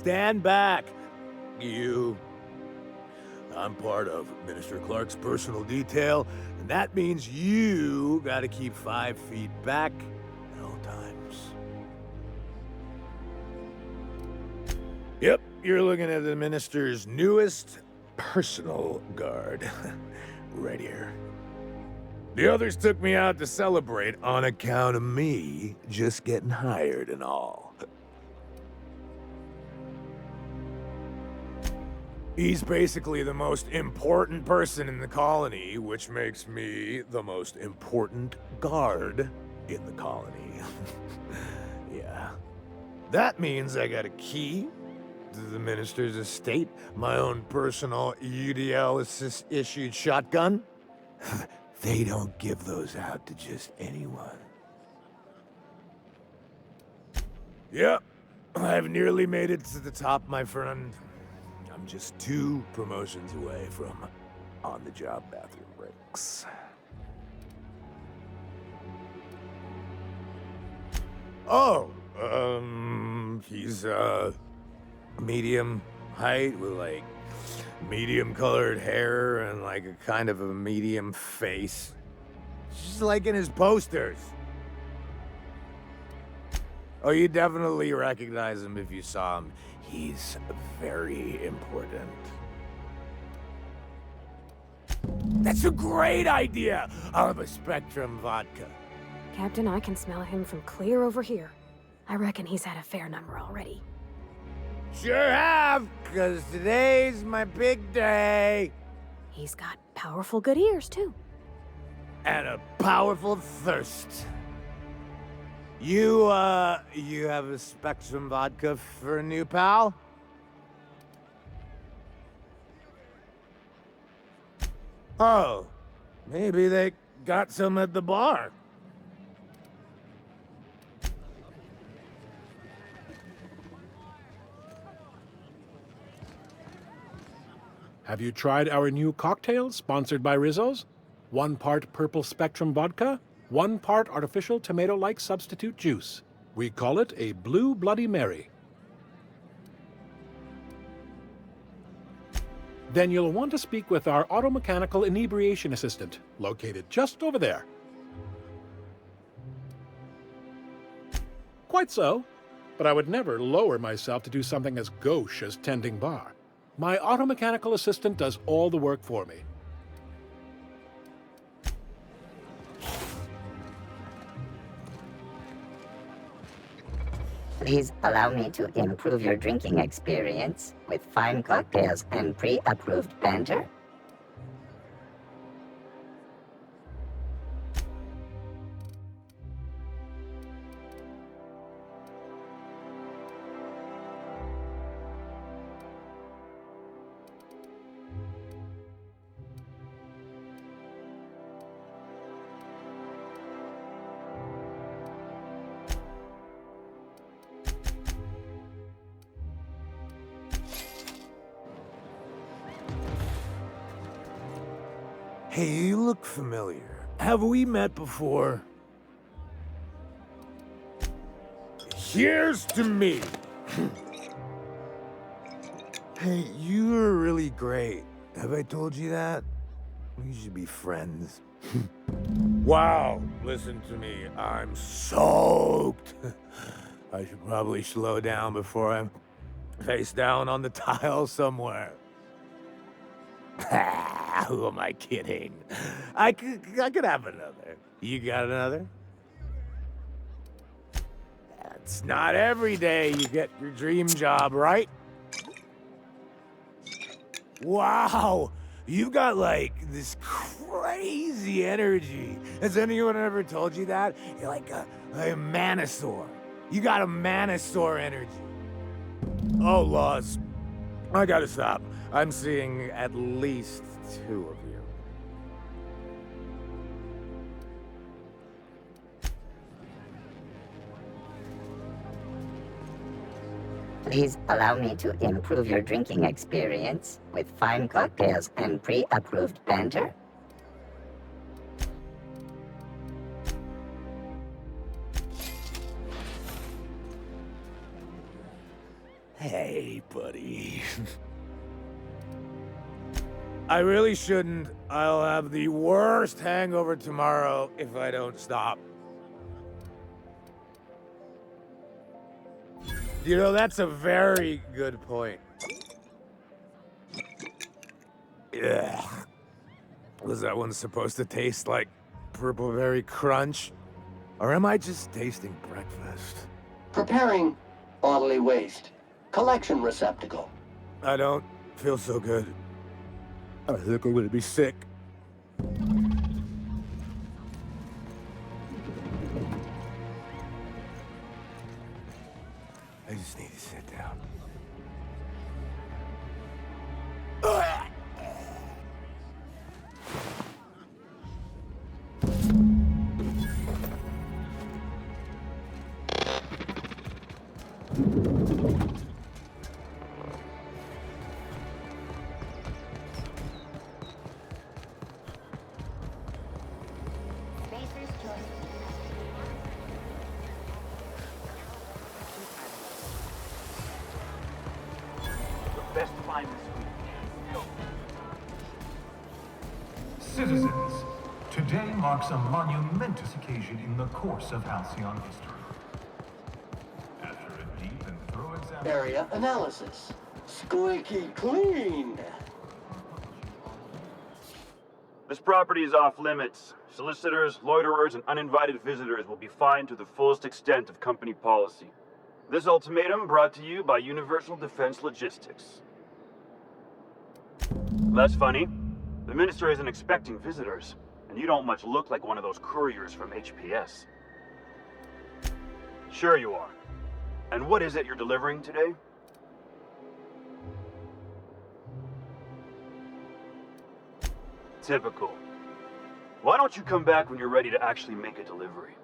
stand back. You. I'm part of Minister Clark's personal detail, and that means you gotta keep 5 feet back at all times. Yep, you're looking at the minister's newest personal guard. Right here. The others took me out to celebrate on account of me just getting hired and all. He's basically the most important person in the colony, which makes me the most important guard in the colony. Yeah. That means I got a key to the minister's estate, my own personal UDL-issued shotgun. They don't give those out to just anyone. Yep, I've nearly made it to the top, my friend. I'm just 2 promotions away from on-the-job bathroom breaks. Oh, he's, medium height with, like, medium-colored hair and, like, a kind of a medium face. Just like in his posters. Oh, you definitely recognize him if you saw him. He's very important. That's a great idea! I'll have a Spectrum vodka. Captain, I can smell him from clear over here. I reckon he's had a fair number already. Sure have, 'cause today's my big day. He's got powerful good ears, too. And a powerful thirst. You have a Spectrum vodka for a new pal? Oh, maybe they got some at the bar. Have you tried our new cocktail sponsored by Rizzo's? 1 part purple Spectrum vodka, 1 part artificial tomato-like substitute juice. We call it a Blue Bloody Mary. Then you'll want to speak with our automechanical inebriation assistant, located just over there. Quite so, but I would never lower myself to do something as gauche as tending bar. My automechanical assistant does all the work for me. Please allow me to improve your drinking experience with fine cocktails and pre-approved banter. Hey, you look familiar. Have we met before? Here's to me. Hey, you are really great. Have I told you that? We should be friends. Wow, listen to me. I'm soaked. I should probably slow down before I'm face down on the tile somewhere. Who am I kidding? I could have another. You got another? It's not every day you get your dream job, right? Wow, you've got like this crazy energy. Has anyone ever told you that? You're like a manosaur. You got a manosaur energy. Oh, laws. I gotta stop. I'm seeing at least 2 of you. Please allow me to improve your drinking experience with fine cocktails and pre-approved banter. Hey, Hey, buddy. I really shouldn't. I'll have the worst hangover tomorrow if I don't stop. You know, that's a very good point. Yeah. Was that one supposed to taste like purple berry crunch? Or am I just tasting breakfast? Preparing bodily waste. Collection receptacle. I don't feel so good. I think I'm gonna be sick. I just need to sit down. Best find this week. Citizens, today marks a monumentous occasion in the course of Halcyon history. After a deep and thorough examination... Area analysis. Squeaky clean. This property is off limits. Solicitors, loiterers, and uninvited visitors will be fined to the fullest extent of company policy. This ultimatum brought to you by Universal Defense Logistics. That's funny. The minister isn't expecting visitors, and you don't much look like one of those couriers from HPS. Sure you are. And what is it you're delivering today? Typical. Why don't you come back when you're ready to actually make a delivery?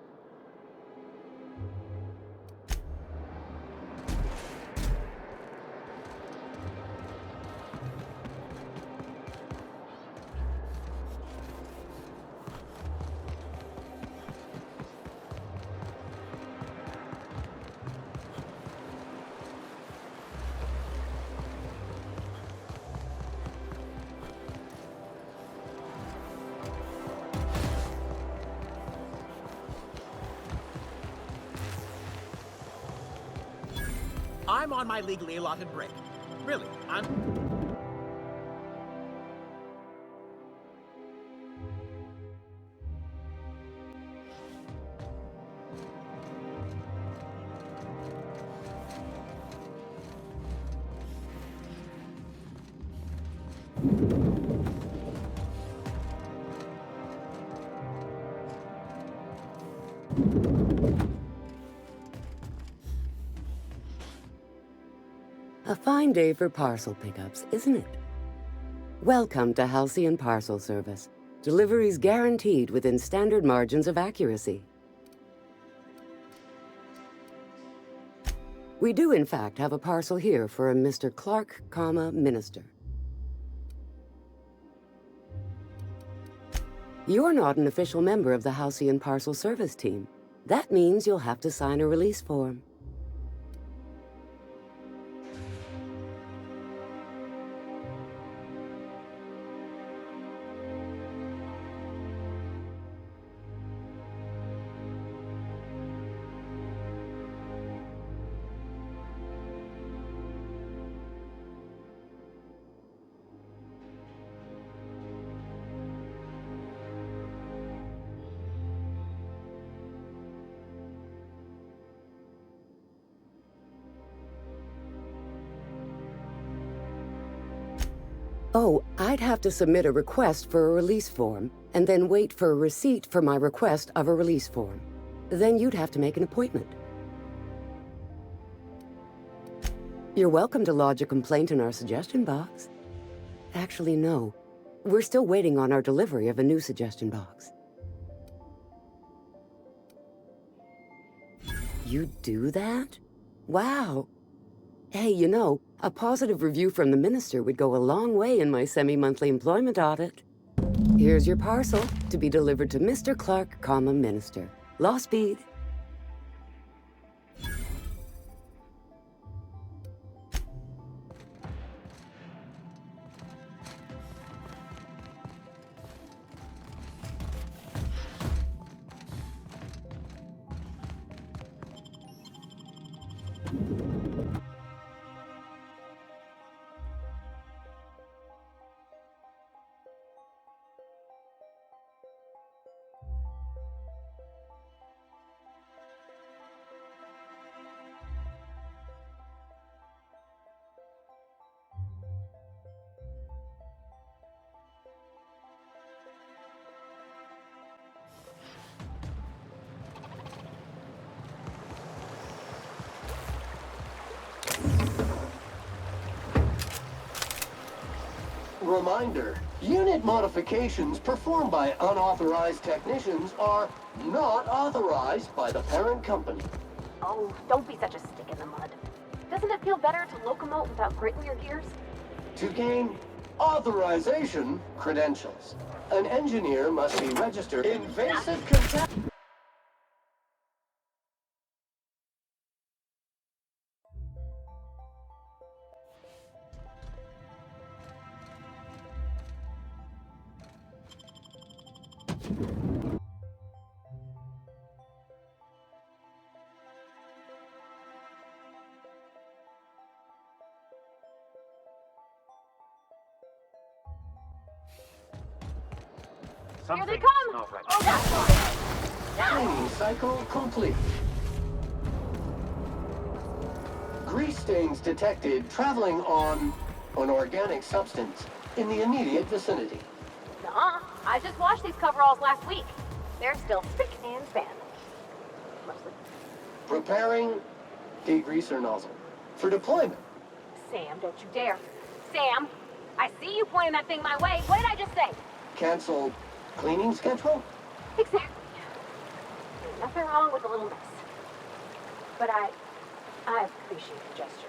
I'm on my legally allotted break. Really, I'm... A fine day for parcel pickups, isn't it? Welcome to Halcyon Parcel Service. Deliveries guaranteed within standard margins of accuracy. We do, in fact, have a parcel here for a Mr. Clark, Minister. You're not an official member of the Halcyon Parcel Service team. That means you'll have to sign a release form. Oh, I'd have to submit a request for a release form, and then wait for a receipt for my request of a release form. Then you'd have to make an appointment. You're welcome to lodge a complaint in our suggestion box. Actually, no. We're still waiting on our delivery of a new suggestion box. You do that? Wow. Hey, you know, a positive review from the minister would go a long way in my semi-monthly employment audit. Here's your parcel to be delivered to Mr. Clark, Minister. Law speed. reminder, unit modifications performed by unauthorized technicians are not authorized by the parent company. Oh, don't be such a stick in the mud. Doesn't it feel better to locomote without gritting your gears? To gain authorization credentials, an engineer must be registered. Invasive contact. Here they Something's come! not right. Cleaning cycle complete. Grease stains detected traveling on an organic substance in the immediate vicinity. Nuh-uh. I just washed these coveralls last week. They're still spick and span. Mostly. Preparing degreaser nozzle for deployment. Sam, don't you dare. Sam, I see you pointing that thing my way. What did I just say? Cancel cleaning schedule? Exactly. Nothing wrong with a little mess. But I appreciate the gesture.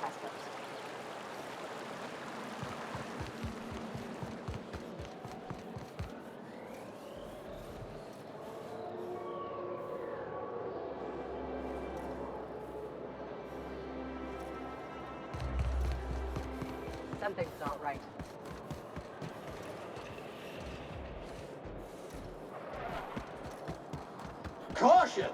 I suppose. Something's not right. Caution!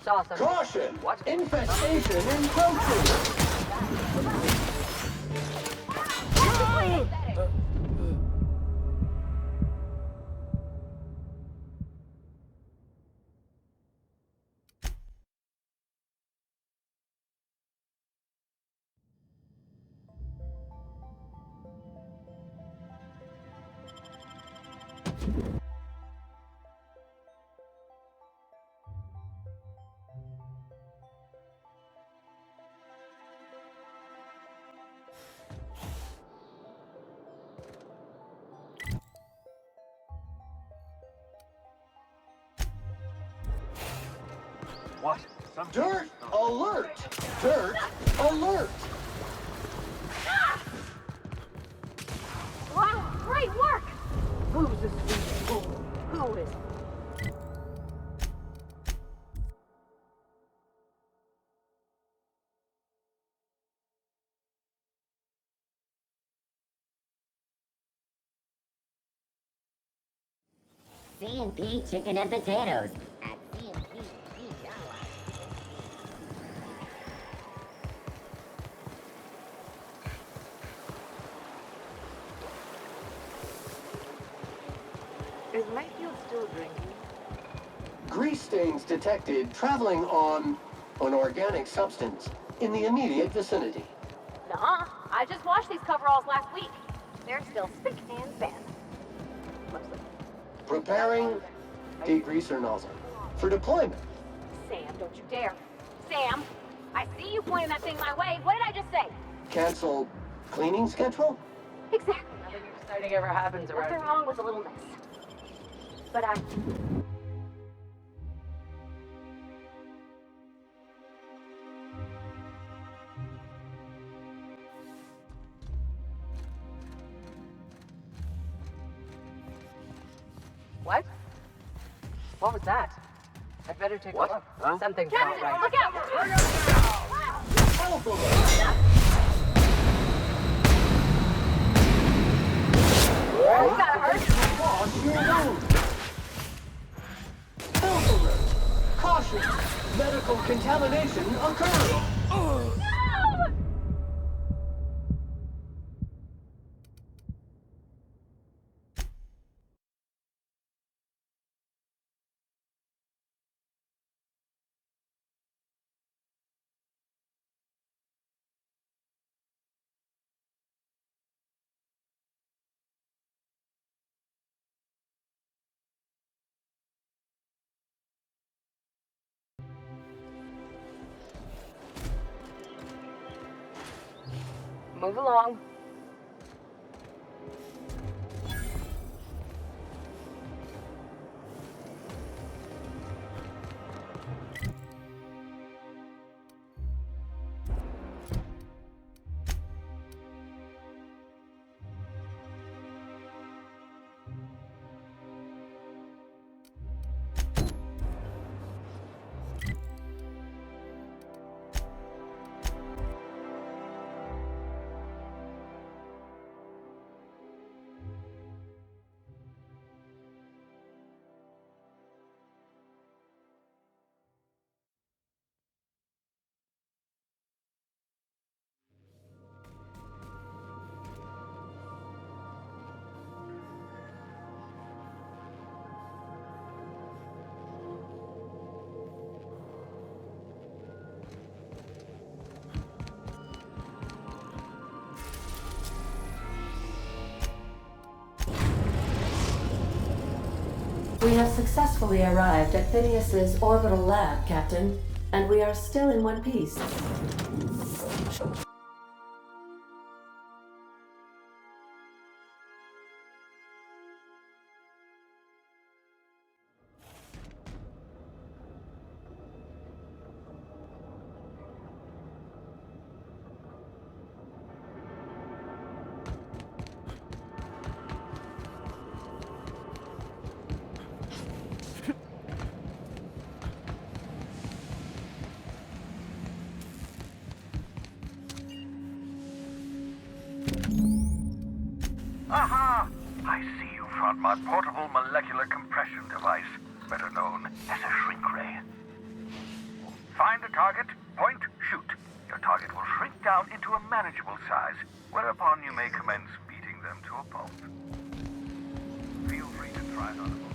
Saw something. Caution! What? Infestation encroaching! What? Something. Dirt alert! Dirt alert! Wow, great work! Who's this sweet fool? Who is it? C&P chicken and potatoes at C&P Pizza. Is Mayfield still drinking? Grease stains detected traveling on an organic substance in the immediate vicinity. Nuh-uh. I just washed these coveralls last week. They're still spick and span. Mostly. Preparing degreaser nozzle for deployment. Sam, don't you dare. Sam, I see you pointing that thing my way. What did I just say? Cancel cleaning schedule? Exactly. Nothing exciting ever happens around Nothing here. wrong with a little mess. But I... What? What was that? I'd better take What? a look. Huh? Something's Captain, not right. look out! Alpha alert! You got hurt. Wash your wound! Alpha alert! Caution! Medical contamination occurring! No! Move along. We have successfully arrived at Phineas's orbital lab, Captain, and we are still in one piece. Aha! I see you found my portable molecular compression device, better known as a shrink ray. Find the target, point, shoot. Your target will shrink down into a manageable size, whereupon you may commence beating them to a pulp. Feel free to try it on a move.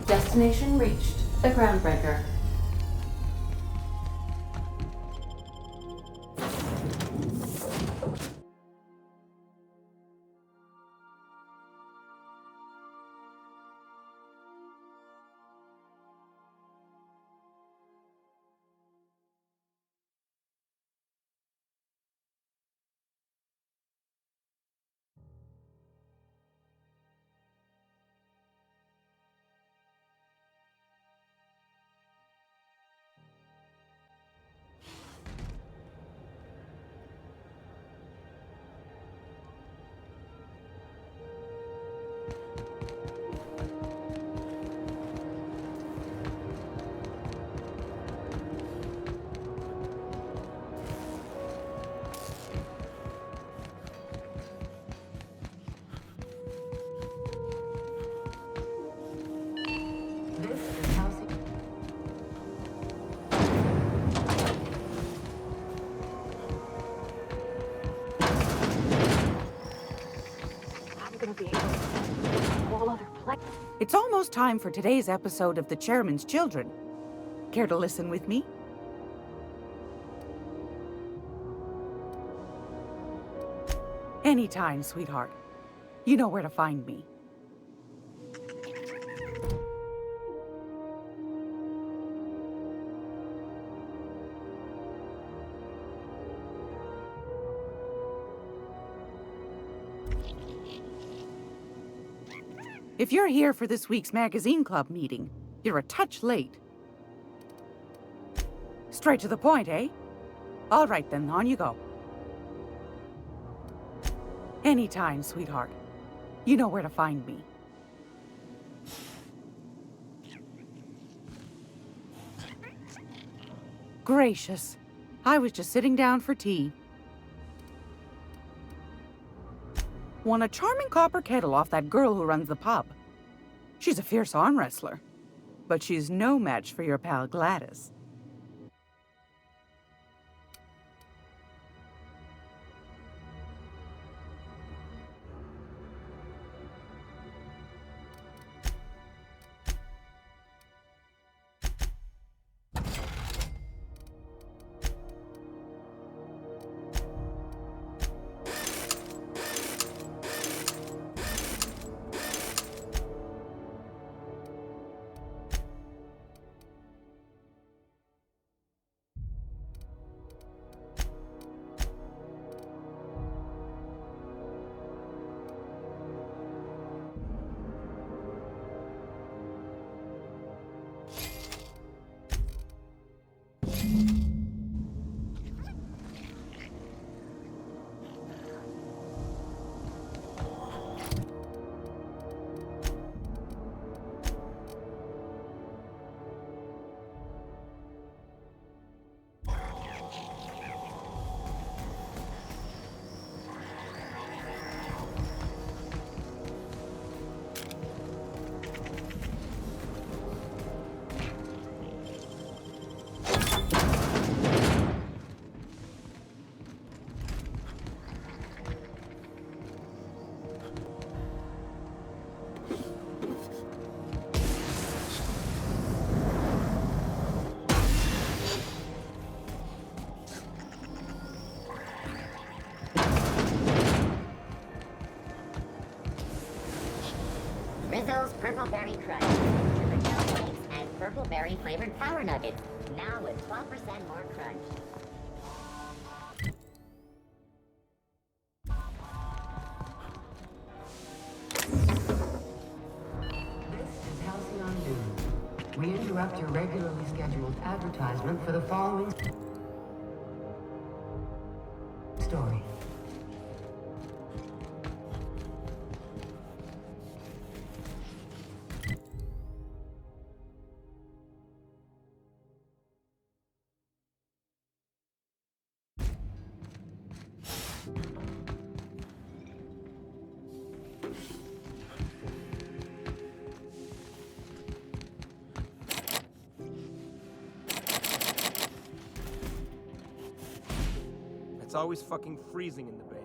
Destination reached. The Groundbreaker. It's almost time for today's episode of The Chairman's Children. Care to listen with me? Anytime, sweetheart. You know where to find me. If you're here for this week's magazine club meeting, you're a touch late. Straight to the point, eh? All right then, on you go. Anytime, sweetheart. You know where to find me. Gracious. I was just sitting down for tea. Won a charming copper kettle off that girl who runs the pub. She's a fierce arm wrestler, but she's no match for your pal Gladys. Rizzo's Purple Berry Crunch. Vanilla flakes and purple berry flavored power nuggets. Now with 12% more crunch. This is Halcyon News. We interrupt your regularly scheduled advertisement for the following story. It's always fucking freezing in the base.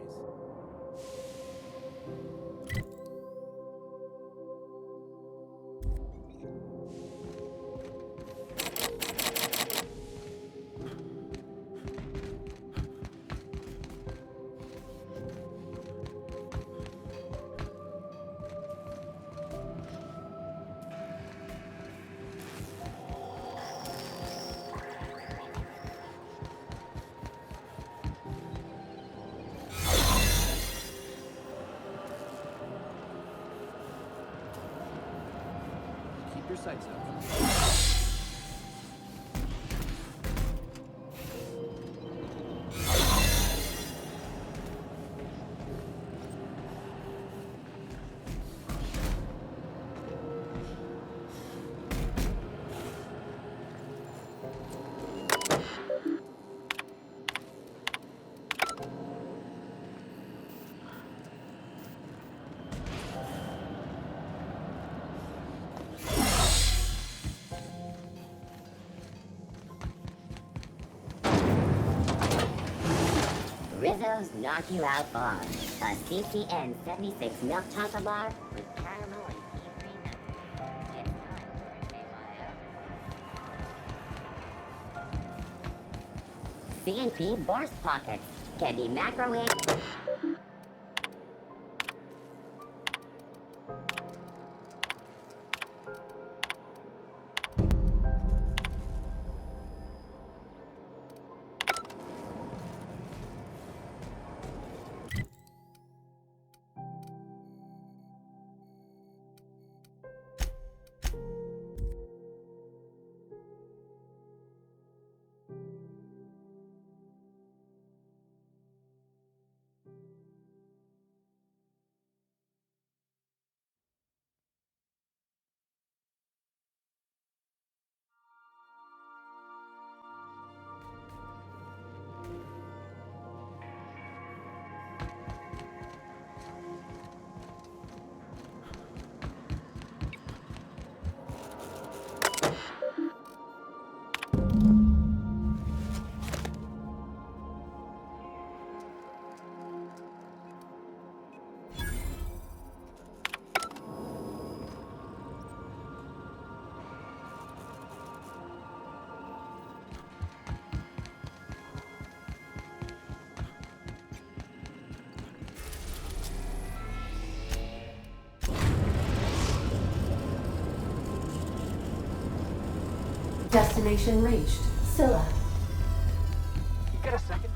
Keep your sights up. Rizzo's Knock You Out Bar. A CCN 76 milk chocolate bar with caramel and pea-free nuts. It's time for a C&P Borscht Pockets. Can be microwaved. Destination reached. Scylla. You got a second?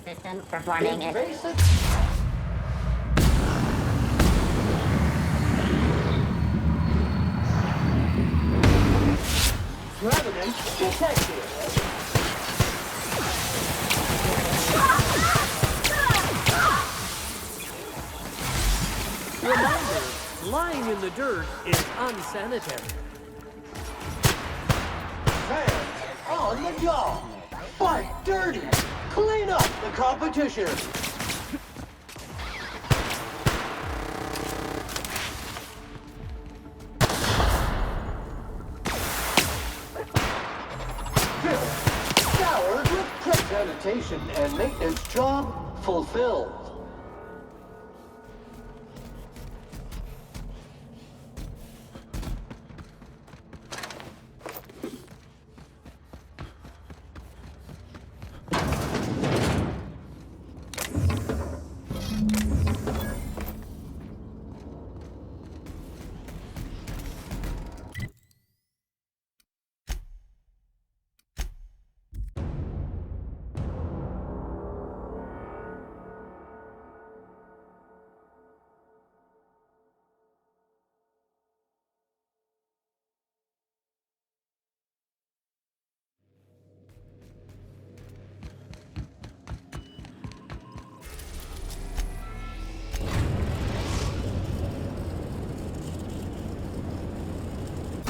system performing its Basic. Revenant detected. Reminder, lying in the dirt is unsanitary. Fans on the job. Fight dirty. Clean up the competition. Showered with sanitation and maintenance job fulfilled.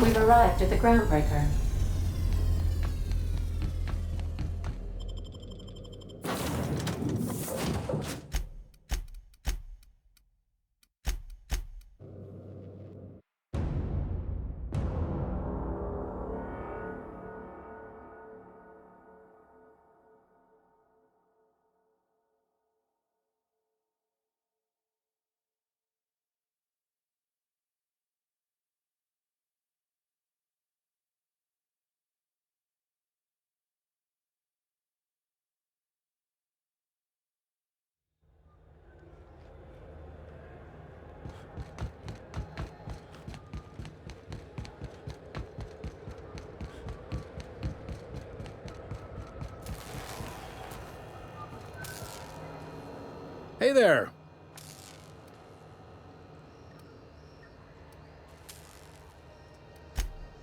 We've arrived at the groundbreaker. Hey there.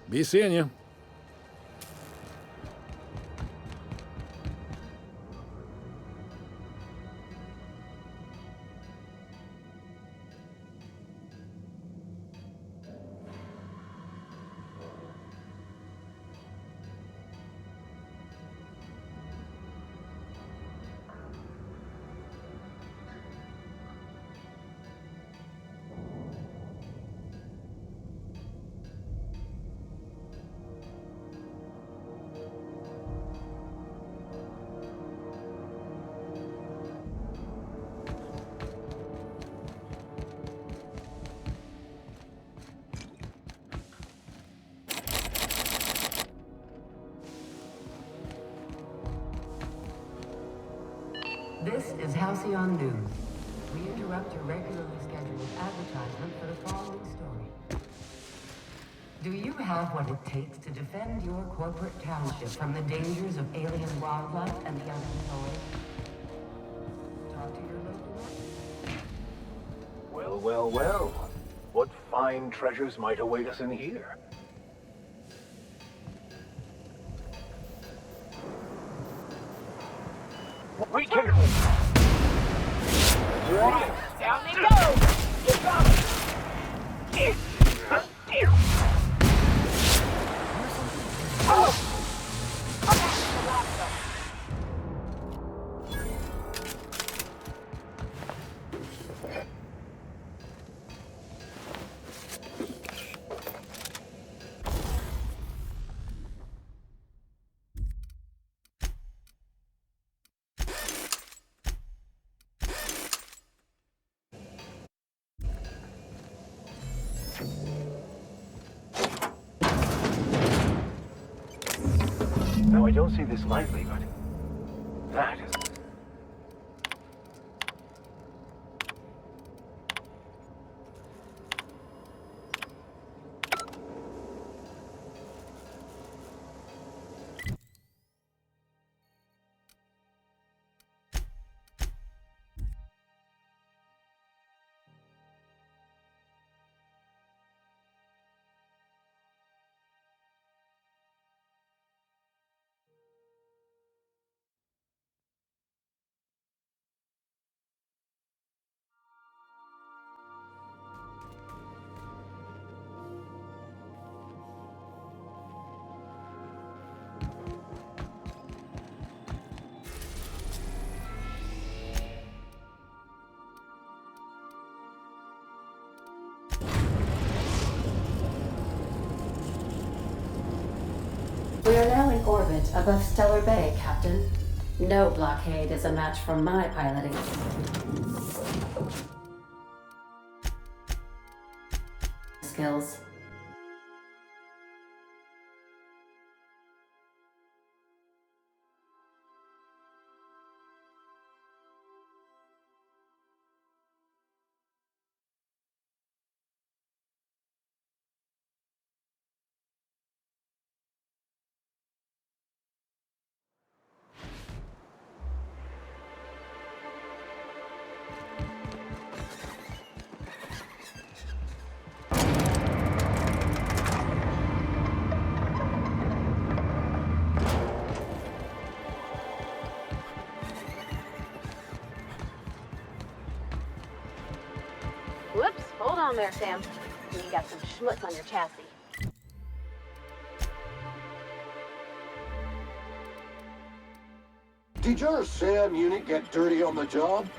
Be seeing you. This is Halcyon News. We interrupt your regularly scheduled advertisement for the following story. Do you have what it takes to defend your corporate township from the dangers of alien wildlife and the unemployed? Talk to your local market. Well, well, well. What fine treasures might await us in here? We can... Down they go! No, I don't see this lightly, but that is... above Stellar Bay, Captain. No blockade is a match for my piloting skills. Whoops, hold on there, Sam. You got some schmutz on your chassis. Did your SAM unit get dirty on the job?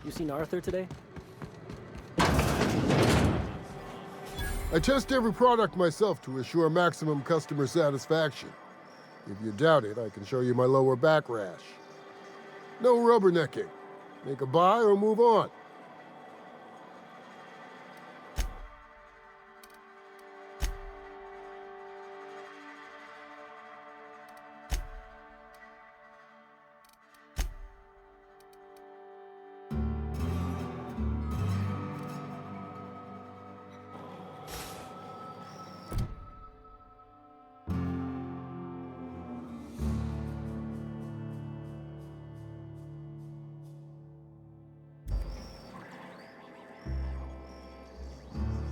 You seen Arthur today? I test every product myself to assure maximum customer satisfaction. If you doubt it, I can show you my lower back rash. No rubbernecking. Make a buy or move on.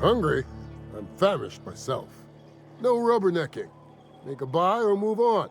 Hungry? I'm famished myself. No rubbernecking. Make a buy or move on.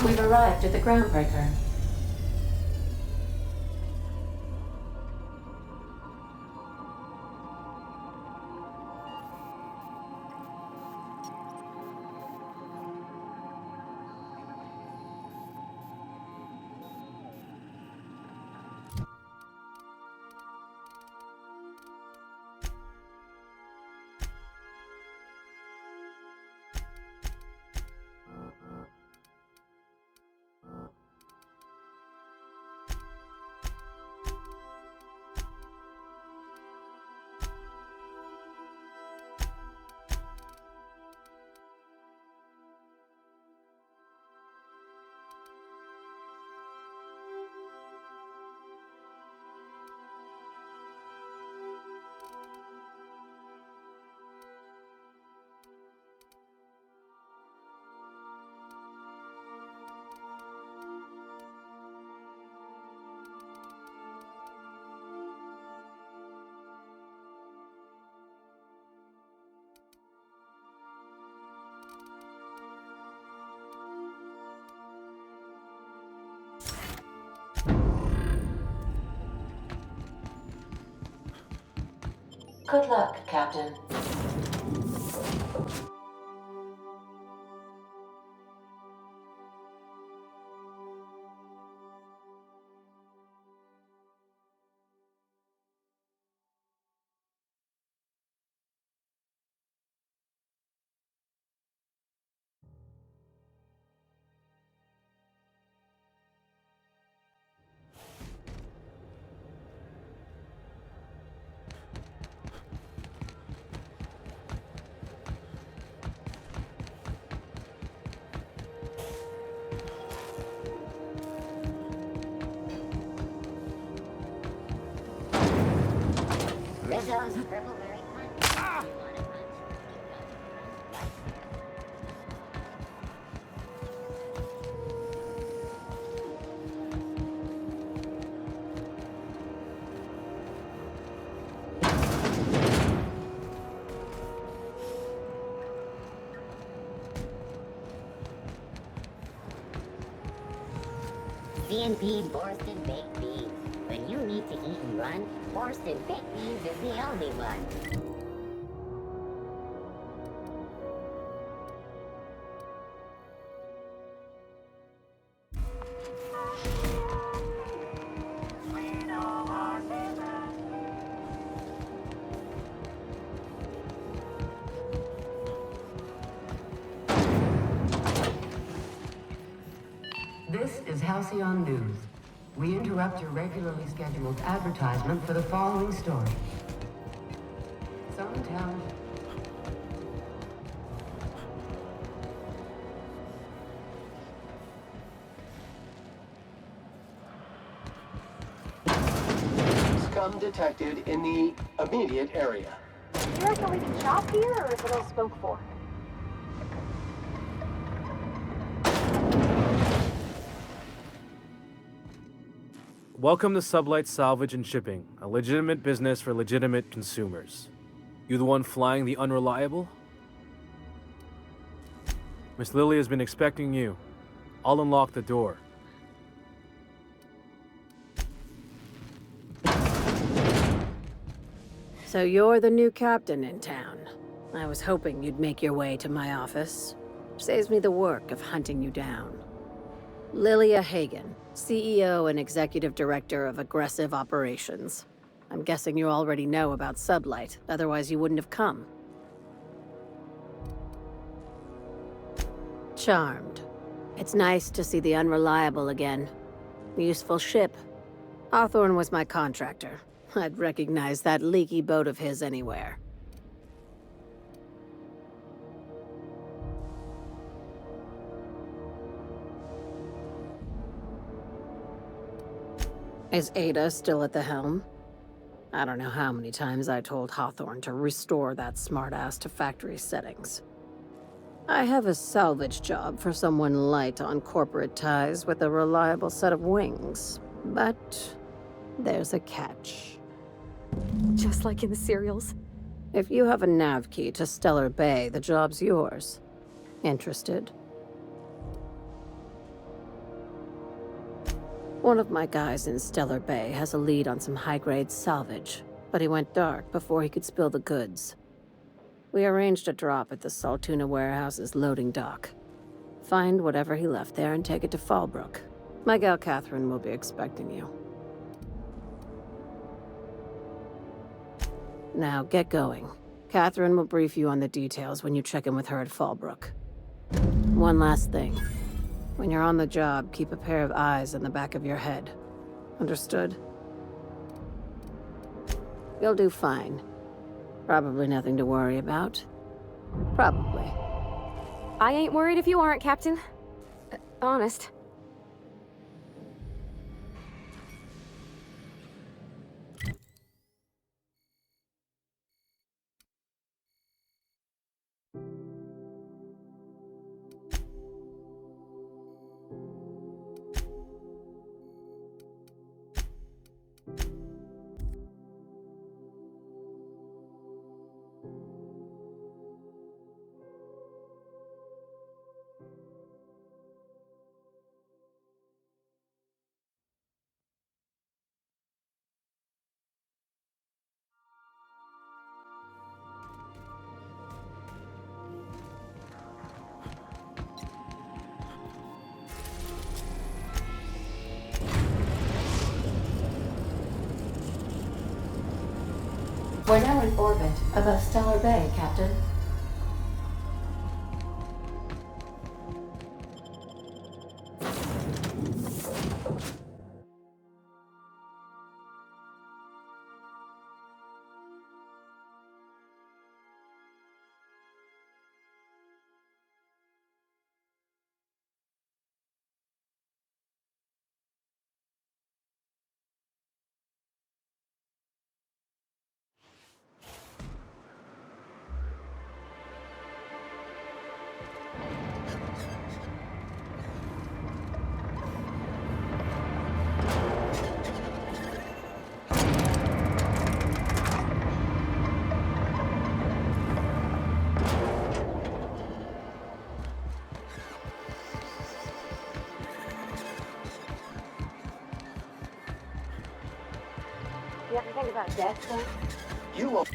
We've arrived at the groundbreaker. Good luck, Captain. Rizzo's purple berry punch. C&P Borston Baked Beans. When you need to eat and run, Borston Baked Beans is the only one. This is Halcyon News. We interrupt your regularly scheduled advertisement for the following story. Some town... Scum detected in the immediate area. Do you reckon we can shop here, or is it all spoke for? Welcome to Sublight Salvage and Shipping, a legitimate business for legitimate consumers. You the one flying the unreliable? Miss Lily has been expecting you. I'll unlock the door. So you're the new captain in town. I was hoping you'd make your way to my office. Saves me the work of hunting you down. Lilia Hagen, CEO and Executive Director of Aggressive Operations. I'm guessing you already know about Sublight, otherwise you wouldn't have come. Charmed. It's nice to see the Unreliable again. Useful ship. Hawthorne was my contractor. I'd recognize that leaky boat of his anywhere. Is Ada still at the helm? I don't know how many times I told Hawthorne to restore that smartass to factory settings. I have a salvage job for someone light on corporate ties with a reliable set of wings, but there's a catch. Just like in the serials? If you have a nav key to Stellar Bay, the job's yours. Interested? One of my guys in Stellar Bay has a lead on some high-grade salvage, but he went dark before he could spill the goods. We arranged a drop at the Saltuna warehouse's loading dock. Find whatever he left there and take it to Fallbrook. My gal Catherine will be expecting you. Now, get going. Catherine will brief you on the details when you check in with her at Fallbrook. One last thing. When you're on the job, keep a pair of eyes in the back of your head. Understood? You'll do fine. Probably nothing to worry about. Probably. I ain't worried if you aren't, Captain. Honest. We're now in orbit above Stellar Bay, Captain. You ever think about death, son? You will.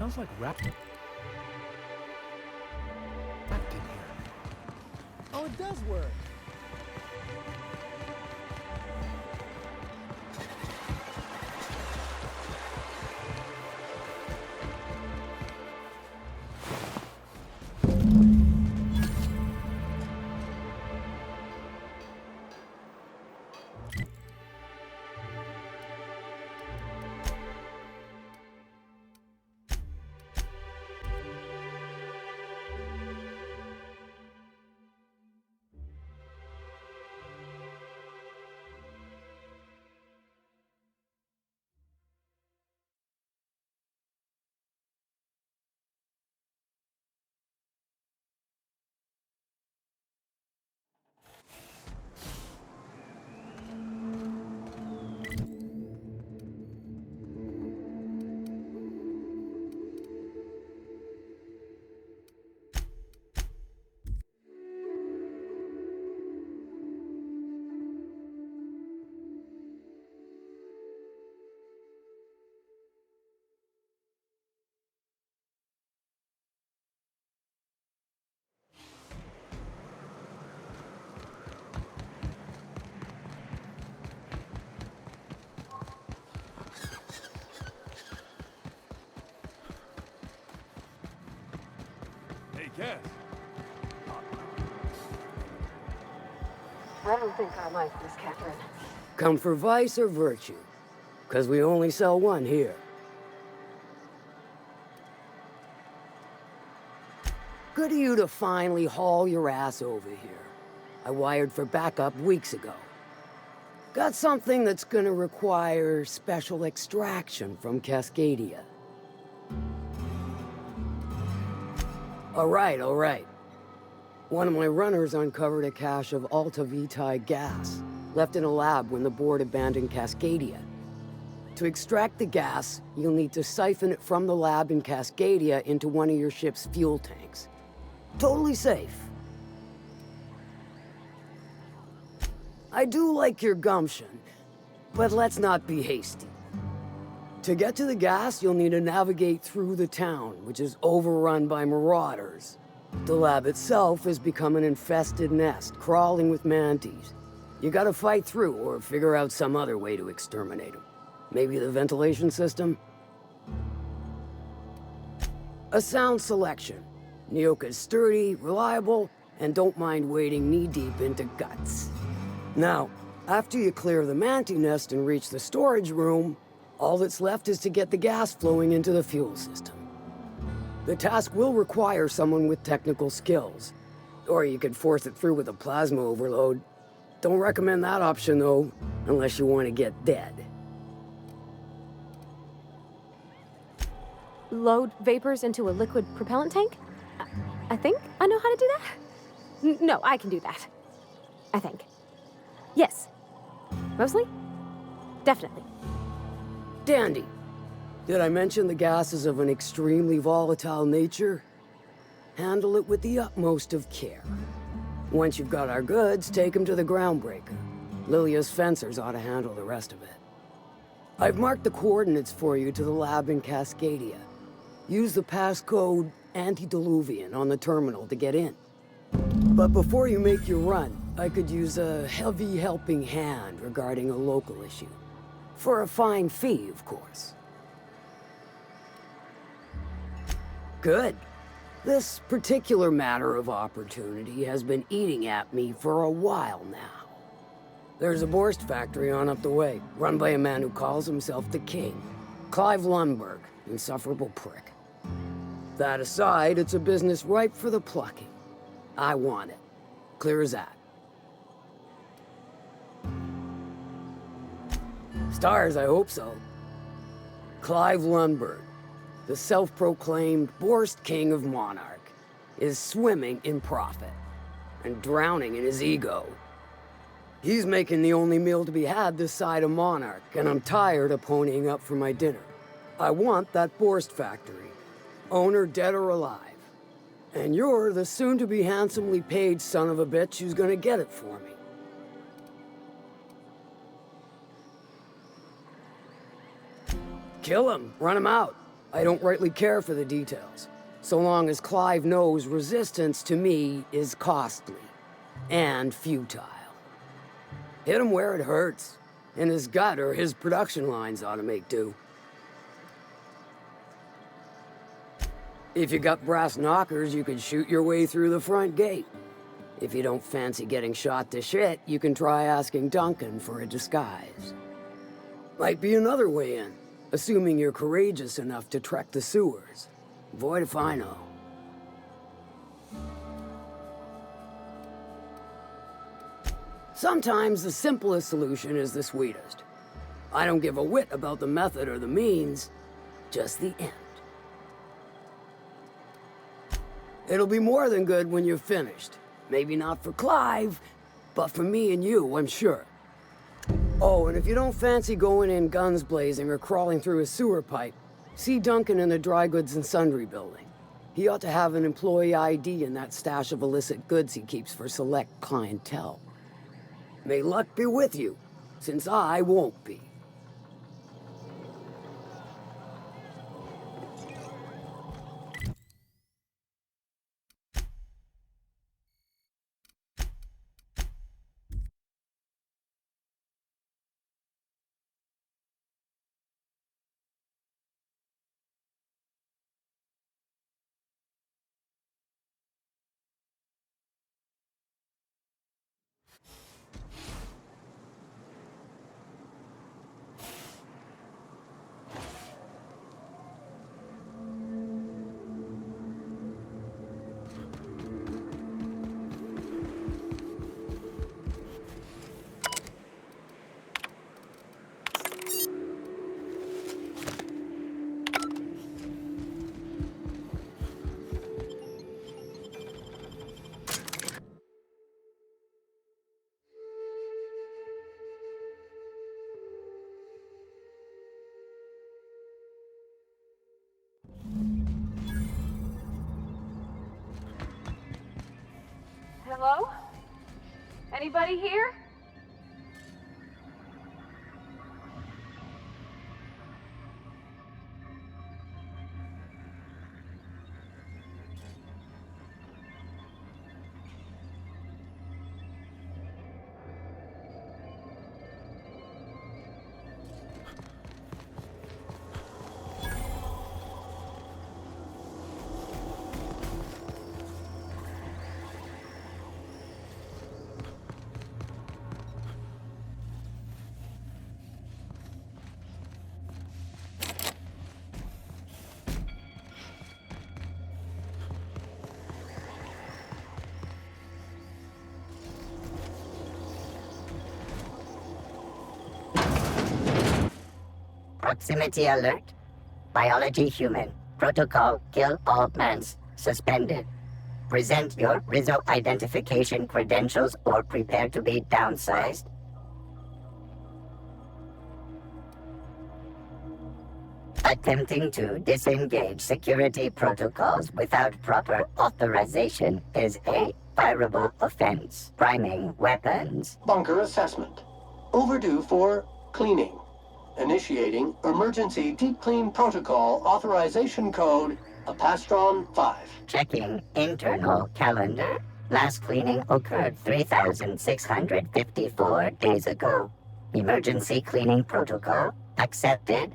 Smells like wrapped in here. Oh, it does work. Hey, Cass. I don't think I like this, Catherine. Come for vice or virtue? 'Cause we only sell one here. Good of you to finally haul your ass over here. I wired for backup weeks ago. Got something that's gonna require special extraction from Cascadia. All right. One of my runners uncovered a cache of Alta Vitae gas, left in a lab when the board abandoned Cascadia. To extract the gas, you'll need to siphon it from the lab in Cascadia into one of your ship's fuel tanks. Totally safe. I do like your gumption, but let's not be hasty. To get to the gas, you'll need to navigate through the town, which is overrun by marauders. The lab itself has become an infested nest, crawling with mantis. You gotta fight through or figure out some other way to exterminate them. Maybe the ventilation system? A sound selection. Nyoka's sturdy, reliable, and don't mind wading knee-deep into guts. Now, after you clear the mantis nest and reach the storage room, all that's left is to get the gas flowing into the fuel system. The task will require someone with technical skills, or you could force it through with a plasma overload. Don't recommend that option, though, unless you want to get dead. Load vapors into a liquid propellant tank? I think I know how to do that. No, I can do that. I think. Yes. Mostly? Definitely. Dandy. Did I mention the gas is of an extremely volatile nature? Handle it with the utmost of care. Once you've got our goods, take them to the groundbreaker. Lilia's fencers ought to handle the rest of it. I've marked the coordinates for you to the lab in Cascadia. Use the passcode Antediluvian on the terminal to get in. But before you make your run, I could use a heavy helping hand regarding a local issue. For a fine fee, of course. Good. This particular matter of opportunity has been eating at me for a while now. There's a Borst factory on up the way, run by a man who calls himself the King. Clive Lundberg, insufferable prick. That aside, it's a business ripe for the plucking. I want it. Clear as that. Stars, I hope so. Clive Lundberg, the self-proclaimed Borst King of Monarch, is swimming in profit and drowning in his ego. He's making the only meal to be had this side of Monarch, and I'm tired of ponying up for my dinner. I want that Borst factory, owner dead or alive. And you're the soon-to-be handsomely paid son of a bitch who's gonna get it for me. Kill him, run him out. I don't rightly care for the details, so long as Clive knows resistance to me is costly and futile. Hit him where it hurts. In his gut or his production lines ought to make do. If you got brass knockers, you can shoot your way through the front gate. If you don't fancy getting shot to shit, you can try asking Duncan for a disguise. Might be another way in, assuming you're courageous enough to trek the sewers. Void if I know. Sometimes the simplest solution is the sweetest. I don't give a whit about the method or the means, just the end. It'll be more than good when you're finished. Maybe not for Clive, but for me and you, I'm sure. Oh, and if you don't fancy going in guns blazing or crawling through a sewer pipe, see Duncan in the dry goods and sundry building. He ought to have an employee ID in that stash of illicit goods he keeps for select clientele. May luck be with you, since I won't be. Hello? Anybody here? Proximity alert. Biology human. Protocol kill all mans. Suspended. Present your Rizzo identification credentials or prepare to be downsized. Attempting to disengage security protocols without proper authorization is a fireable offense. Priming weapons. Bunker assessment. Overdue for cleaning. Initiating emergency deep clean protocol authorization code Apastron 5. Checking internal calendar. Last cleaning occurred 3,654 days ago. Emergency cleaning protocol accepted.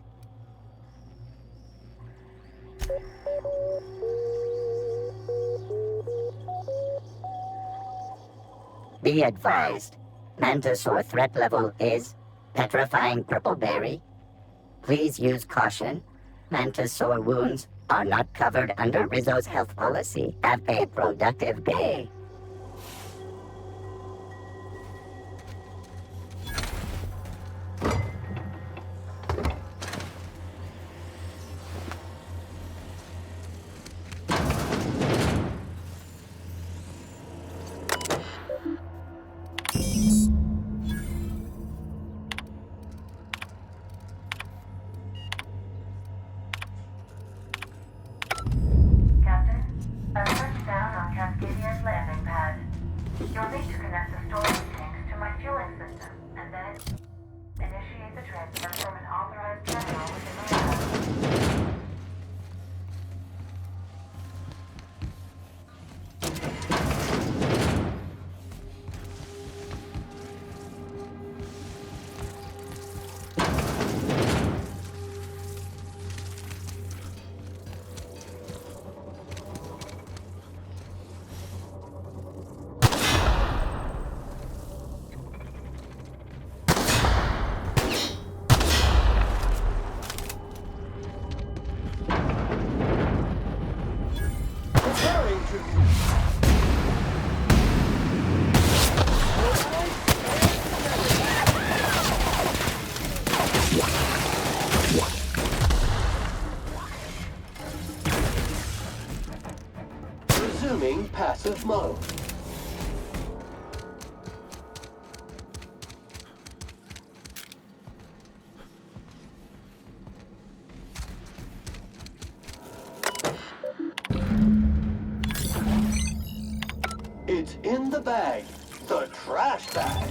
Be advised, Mantisaur threat level is petrifying purple berry. Please use caution. Mantisaur wounds are not covered under Rizzo's health policy. Have a productive day. mode. It's in the bag. The trash bag.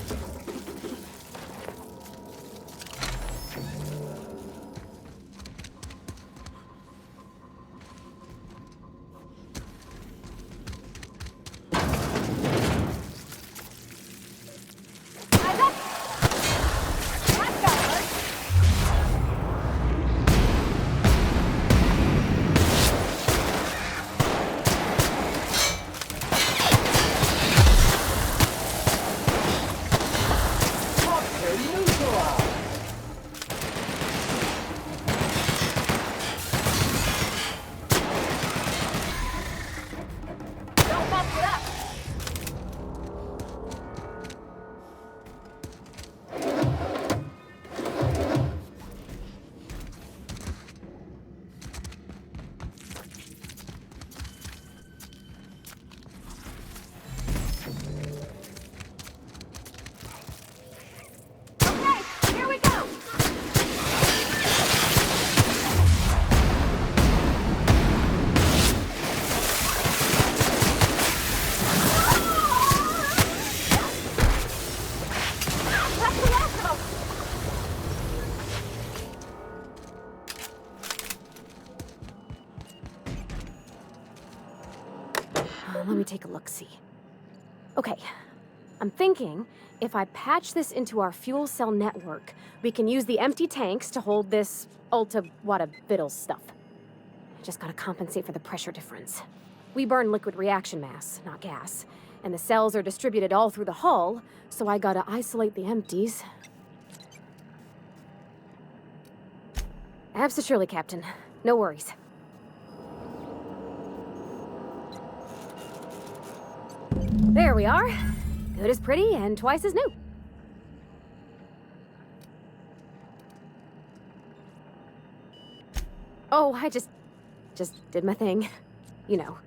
Let me take a look-see. Okay, I'm thinking if I patch this into our fuel cell network, we can use the empty tanks to hold this ulta-wada-biddle stuff. I just gotta compensate for the pressure difference. We burn liquid reaction mass, not gas, and the cells are distributed all through the hull, so I gotta isolate the empties. Absolutely, Captain. No worries. There we are. Good as pretty and twice as new. Oh, I just did my thing. You know.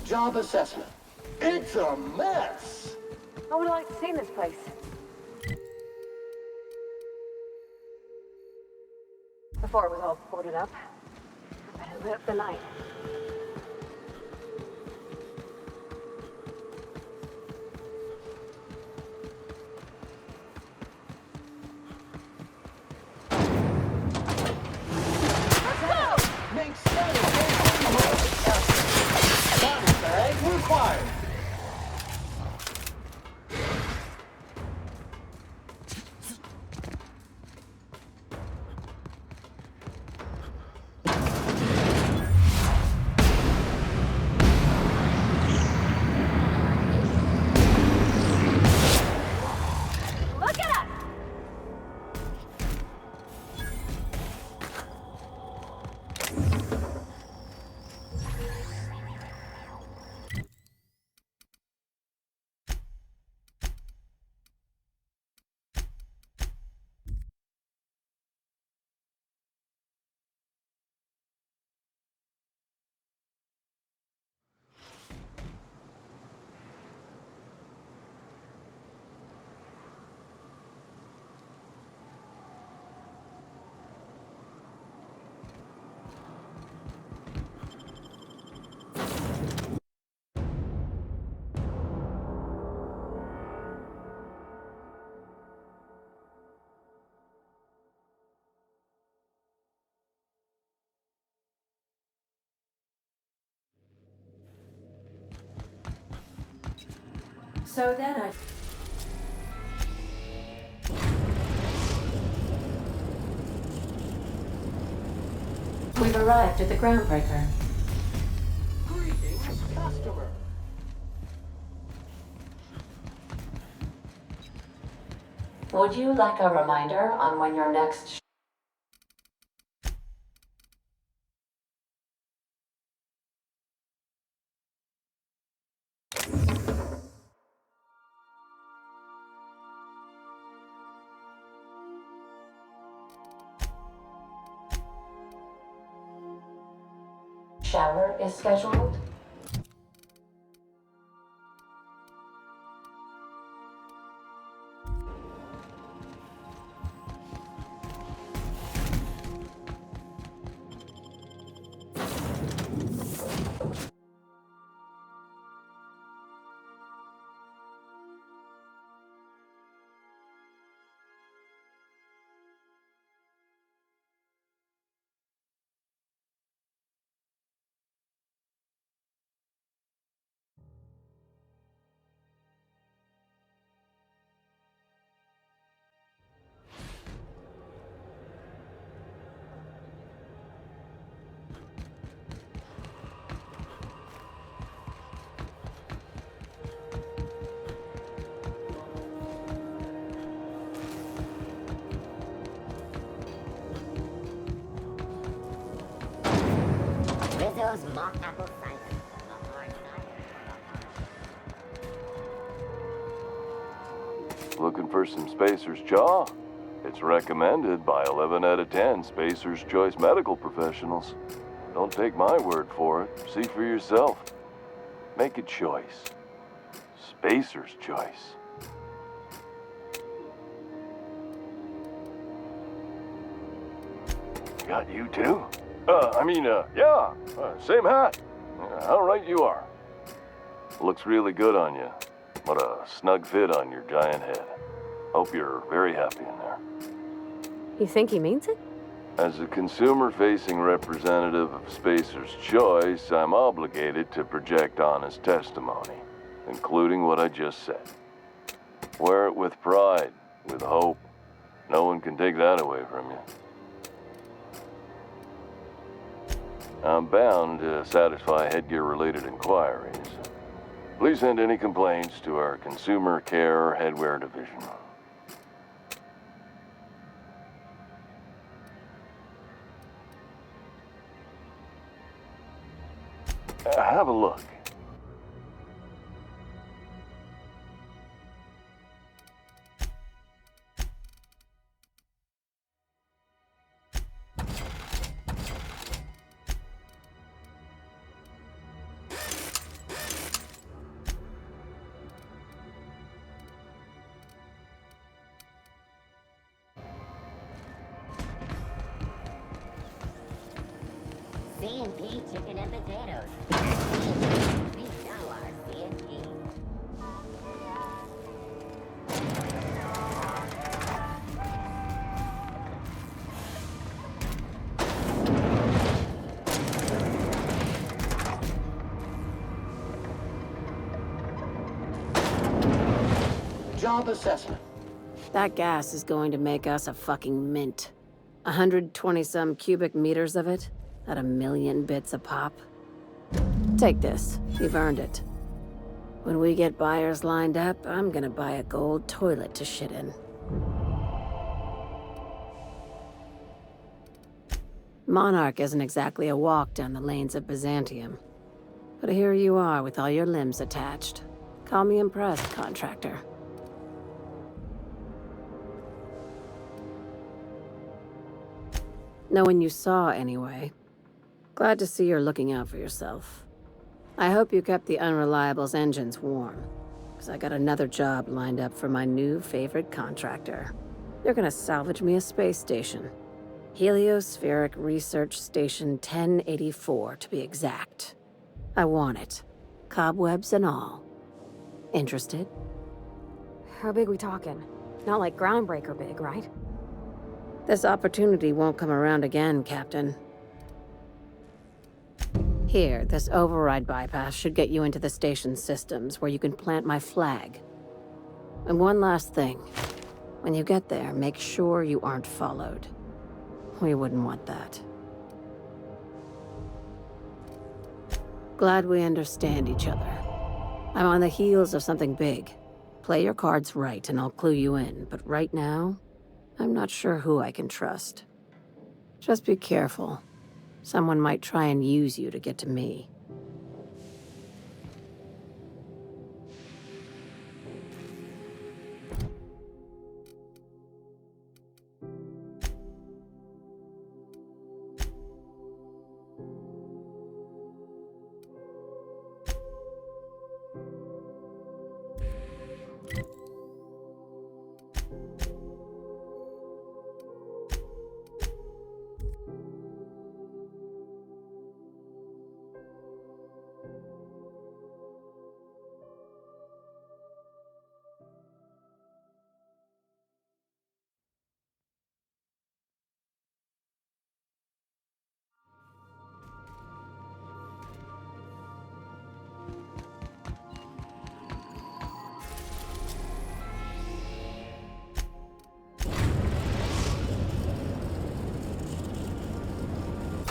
Job assessment. It's a mess. I would like to see this place. Before it was all boarded up. I bet it lit up the night. Make 7 Battle bag required. So then I... We've arrived at the groundbreaker. Greetings, customer. Would you like a reminder on when your next... shower is scheduled? Rizzo's mock apple cider. Looking for some Spacer's Jaw? It's recommended by 11 out of 10 Spacer's Choice medical professionals. Don't take my word for it. See for yourself. Make a choice. Spacer's Choice. Got you too? Yeah. Same hat. How right you are. Looks really good on you. What a snug fit on your giant head. Hope you're very happy in there. You think he means it? As a consumer-facing representative of Spacer's Choice, I'm obligated to project honest testimony, including what I just said. Wear it with pride, with hope. No one can take that away from you. I'm bound to satisfy headgear-related inquiries. Please send any complaints to our Consumer Care Headwear Division. Have a look. C&P chicken and potatoes. We know our C&P. Job assessment. That gas is going to make us a fucking mint. 120-some cubic meters of it, at 1,000,000 bits a pop. Take this. You've earned it. When we get buyers lined up, I'm gonna buy a gold toilet to shit in. Monarch isn't exactly a walk down the lanes of Byzantium. But here you are with all your limbs attached. Call me impressed, contractor. No one you saw, anyway. Glad to see you're looking out for yourself. I hope you kept the Unreliable's engines warm, because I got another job lined up for my new favorite contractor. They're gonna salvage me a space station. Heliospheric Research Station 1084, to be exact. I want it. Cobwebs and all. Interested? How big we talking? Not like groundbreaker big, right? This opportunity won't come around again, Captain. Here, this override bypass should get you into the station's systems where you can plant my flag. And one last thing. When you get there, make sure you aren't followed. We wouldn't want that. Glad we understand each other. I'm on the heels of something big. Play your cards right and I'll clue you in, but right now, I'm not sure who I can trust. Just be careful. Someone might try and use you to get to me.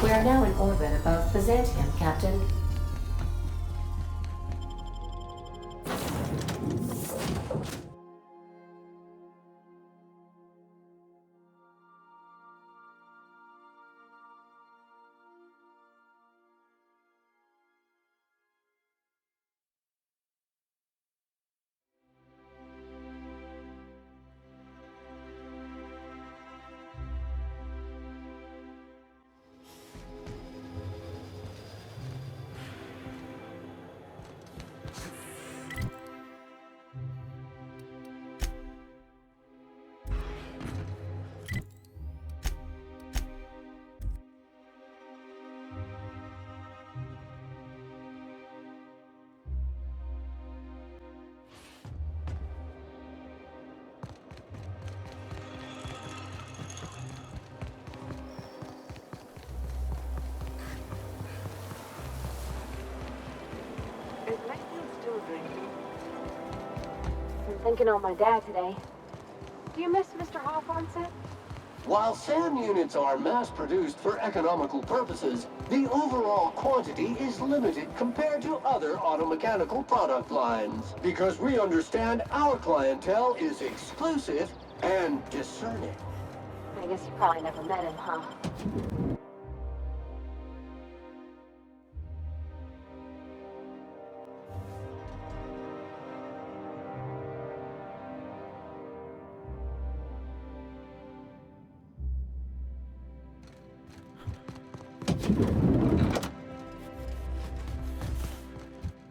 We are now in orbit above Byzantium, Captain. I'm thinking on my dad today. Do you miss Mr. Hawthorne set? While SAM units are mass-produced for economical purposes, the overall quantity is limited compared to other automechanical product lines, because we understand our clientele is exclusive and discerning. I guess you probably never met him, huh?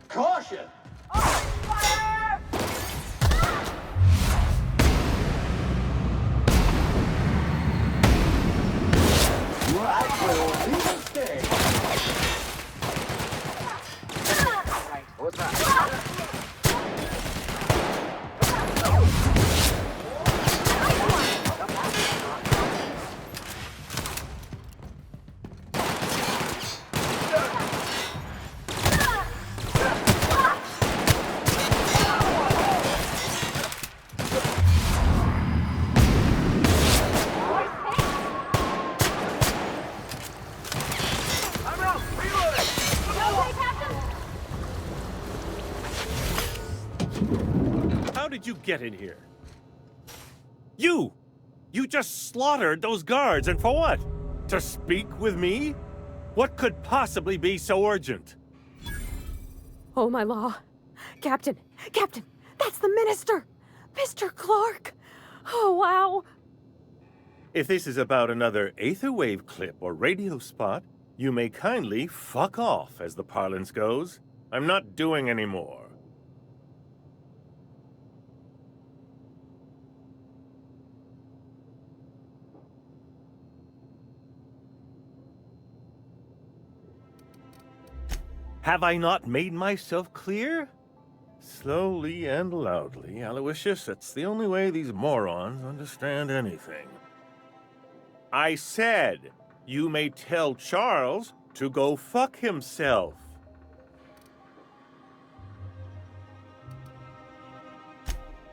Caution! That will be a mistake. What's that? How did you get in here? You! You just slaughtered those guards, and for what? To speak with me? What could possibly be so urgent? Oh, my law. Captain! Captain! That's the minister! Mr. Clark! Oh, wow! If this is about another aetherwave clip or radio spot, you may kindly fuck off, as the parlance goes. I'm not doing any more. Have I not made myself clear? Slowly and loudly, Aloysius. That's the only way these morons understand anything. I said, you may tell Charles to go fuck himself.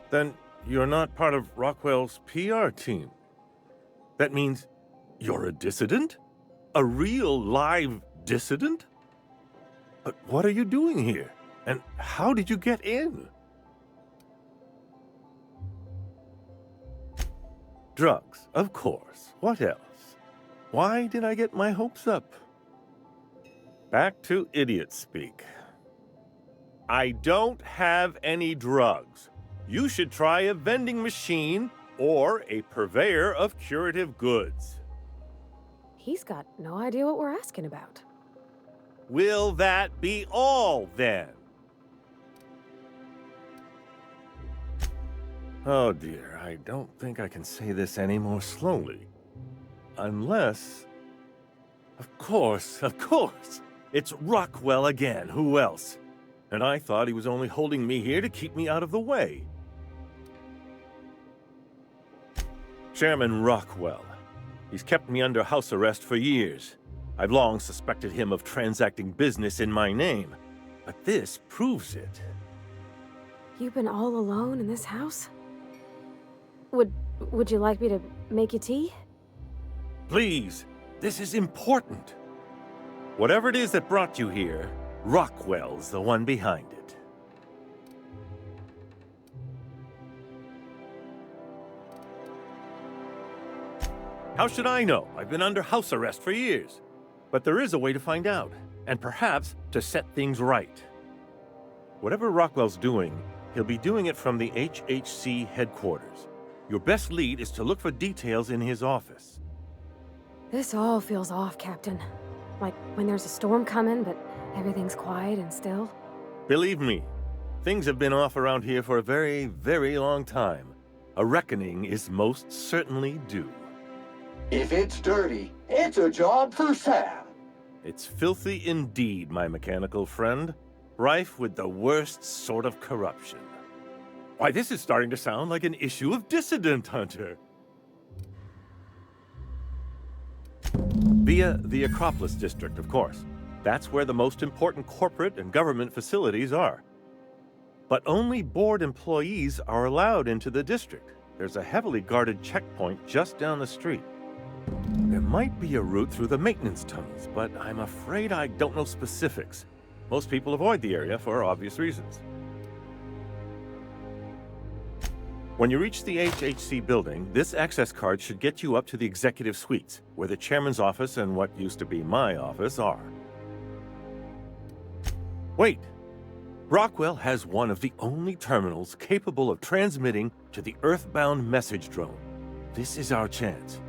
Then you're not part of Rockwell's PR team. That means you're a dissident? A real live dissident? But what are you doing here? And how did you get in? Drugs, of course. What else? Why did I get my hopes up? Back to idiot speak. I don't have any drugs. You should try a vending machine or a purveyor of curative goods. He's got no idea what we're asking about. Will that be all, then? Oh dear, I don't think I can say this any more slowly. Unless... Of course, it's Rockwell again, who else? And I thought he was only holding me here to keep me out of the way. Chairman Rockwell. He's kept me under house arrest for years. I've long suspected him of transacting business in my name, but this proves it. You've been all alone in this house? Would you like me to make you tea? Please, this is important. Whatever it is that brought you here, Rockwell's the one behind it. How should I know? I've been under house arrest for years. But there is a way to find out, and perhaps to set things right. Whatever Rockwell's doing, he'll be doing it from the HHC headquarters. Your best lead is to look for details in his office. This all feels off, Captain. Like when there's a storm coming, but everything's quiet and still. Believe me, things have been off around here for a very, very long time. A reckoning is most certainly due. If it's dirty, it's a job for Sam. It's filthy indeed, my mechanical friend. Rife with the worst sort of corruption. Why, this is starting to sound like an issue of Dissident Hunter. Via the Acropolis District, of course. That's where the most important corporate and government facilities are. But only board employees are allowed into the district. There's a heavily guarded checkpoint just down the street. There might be a route through the maintenance tunnels, but I'm afraid I don't know specifics. Most people avoid the area for obvious reasons. When you reach the HHC building, this access card should get you up to the executive suites, where the chairman's office and what used to be my office are. Wait! Rockwell has one of the only terminals capable of transmitting to the Earthbound message drone. This is our chance.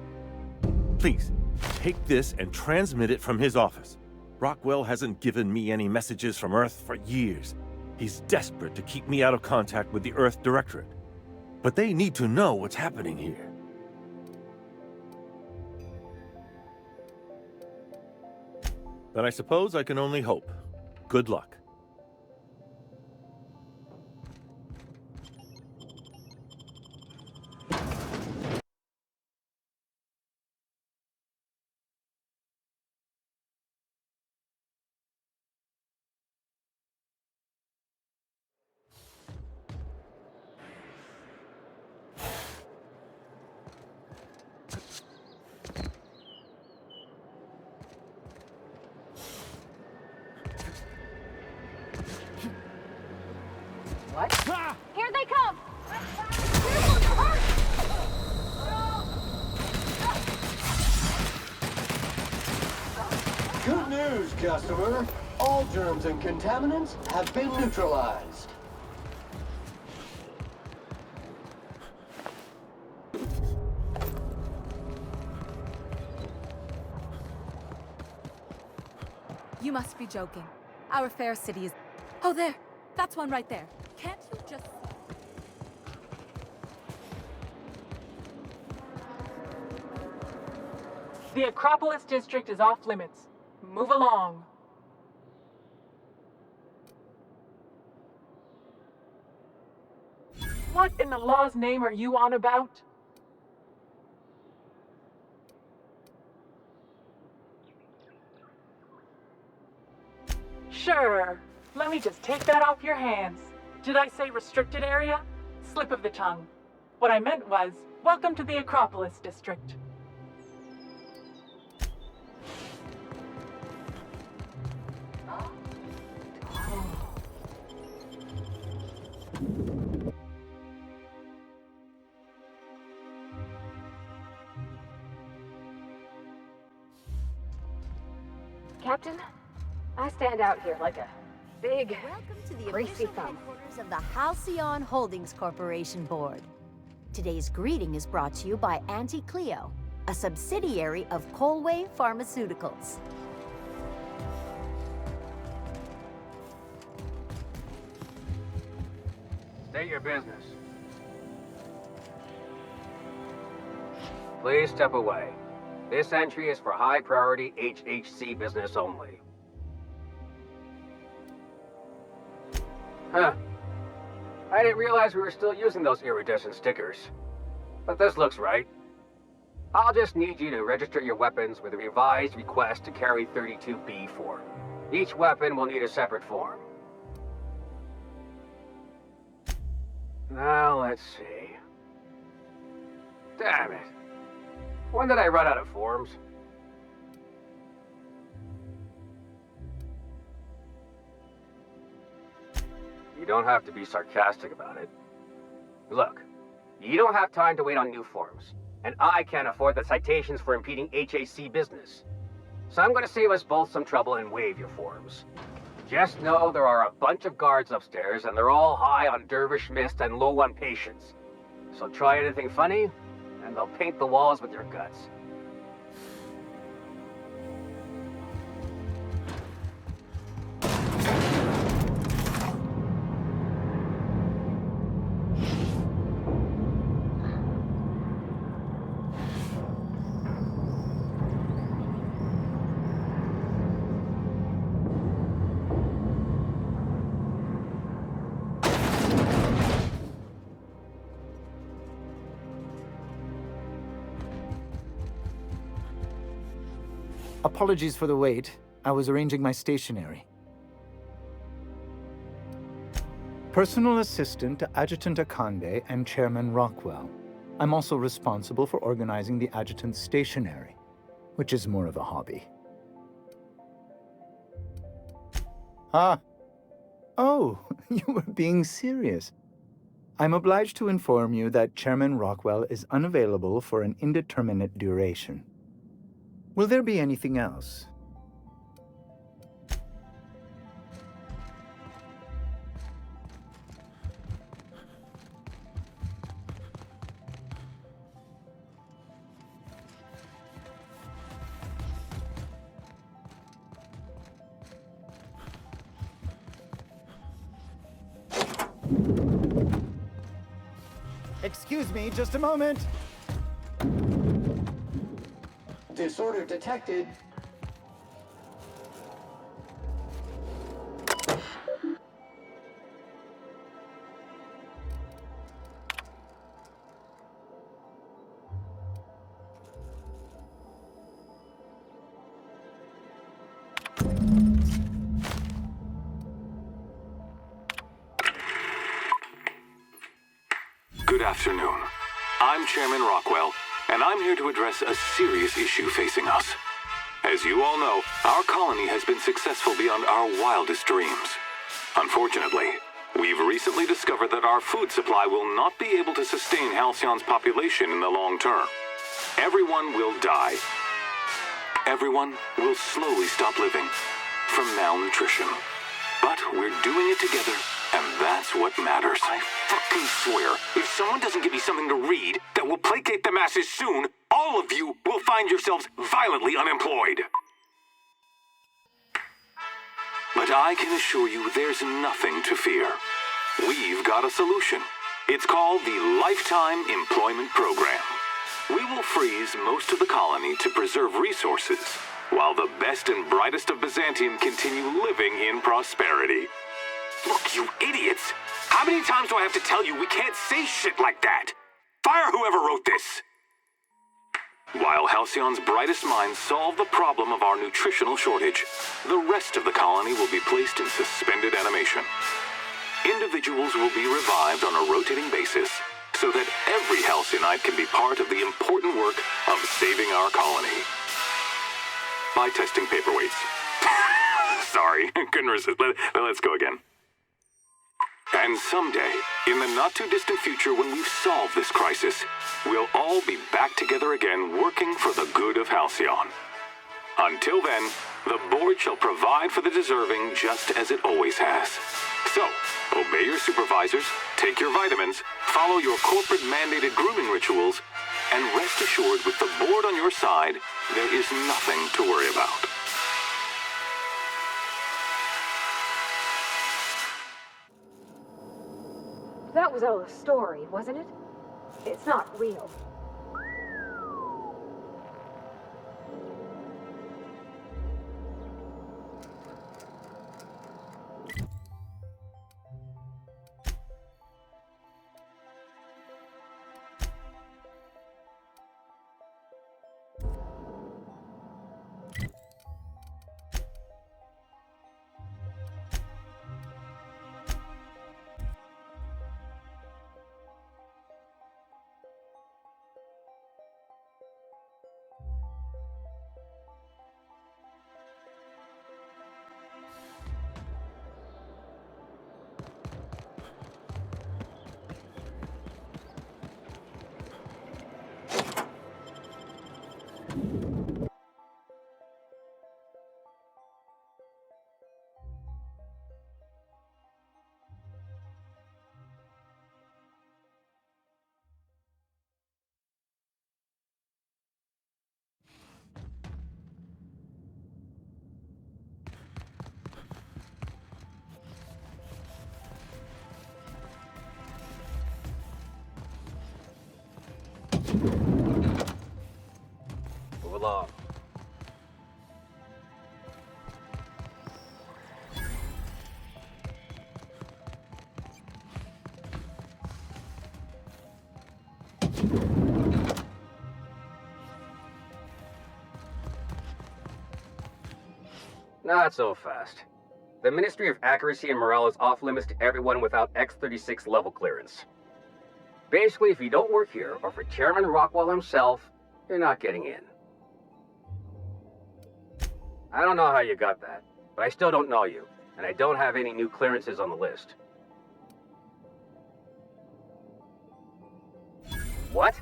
Please, take this and transmit it from his office. Rockwell hasn't given me any messages from Earth for years. He's desperate to keep me out of contact with the Earth Directorate. But they need to know what's happening here. Then I suppose I can only hope. Good luck. What? Here they come! Good news, customer. All germs and contaminants have been neutralized. You must be joking. Our fair city is... Oh, there! That's one right there. Can't you just... The Acropolis District is off limits. Move along. What in the law's name are you on about? Sure. Let me just take that off your hands. Did I say restricted area? Slip of the tongue. What I meant was, welcome to the Acropolis District. Captain, I stand out here like a big, greasy thumb. Of the Halcyon Holdings Corporation Board. Today's greeting is brought to you by Auntie Cleo, a subsidiary of Colway Pharmaceuticals. State your business. Please step away. This entry is for high-priority HHC business only. Huh. I didn't realize we were still using those iridescent stickers. But this looks right. I'll just need you to register your weapons with a revised request to carry 32B form. Each weapon will need a separate form. Now, let's see. Damn it. When did I run out of forms? You don't have to be sarcastic about it. Look, you don't have time to wait on new forms, and I can't afford the citations for impeding HAC business. So I'm going to save us both some trouble and waive your forms. Just know there are a bunch of guards upstairs, and they're all high on dervish mist and low on patience. So try anything funny, and they'll paint the walls with your guts. Apologies for the wait. I was arranging my stationery. Personal assistant to Adjutant Akande and Chairman Rockwell. I'm also responsible for organizing the adjutant's stationery, which is more of a hobby. Ah. Oh, you were being serious. I'm obliged to inform you that Chairman Rockwell is unavailable for an indeterminate duration. Will there be anything else? Excuse me, just a moment. Disorder detected. Good afternoon. I'm Chairman Rockwell, and I'm here to address a serious issue facing us. As you all know, our colony has been successful beyond our wildest dreams. Unfortunately, we've recently discovered that our food supply will not be able to sustain Halcyon's population in the long term. Everyone will die. Everyone will slowly stop living from malnutrition. But we're doing it together, and that's what matters. I fucking swear, if someone doesn't give me something to read that will placate the masses soon, all of you will find yourselves violently unemployed. But I can assure you there's nothing to fear. We've got a solution. It's called the Lifetime Employment Program. We will freeze most of the colony to preserve resources, while the best and brightest of Byzantium continue living in prosperity. Look, you idiots! How many times do I have to tell you we can't say shit like that? Fire whoever wrote this! While Halcyon's brightest minds solve the problem of our nutritional shortage, the rest of the colony will be placed in suspended animation. Individuals will be revived on a rotating basis, so that every Halcyonite can be part of the important work of saving our colony. By testing paperweights. Sorry, couldn't resist. Let's go again. And someday, in the not-too-distant future when we've solved this crisis, we'll all be back together again working for the good of Halcyon. Until then, the board shall provide for the deserving just as it always has. So, obey your supervisors, take your vitamins, follow your corporate-mandated grooming rituals, and rest assured with the board on your side, there is nothing to worry about. That was all a story, wasn't it? It's not real. Move along. Not so fast. The Ministry of Accuracy and Morale is off limits to everyone without X-36 level clearance. Basically, if you don't work here, or for Chairman Rockwell himself, you're not getting in. I don't know how you got that, but I still don't know you, and I don't have any new clearances on the list. What?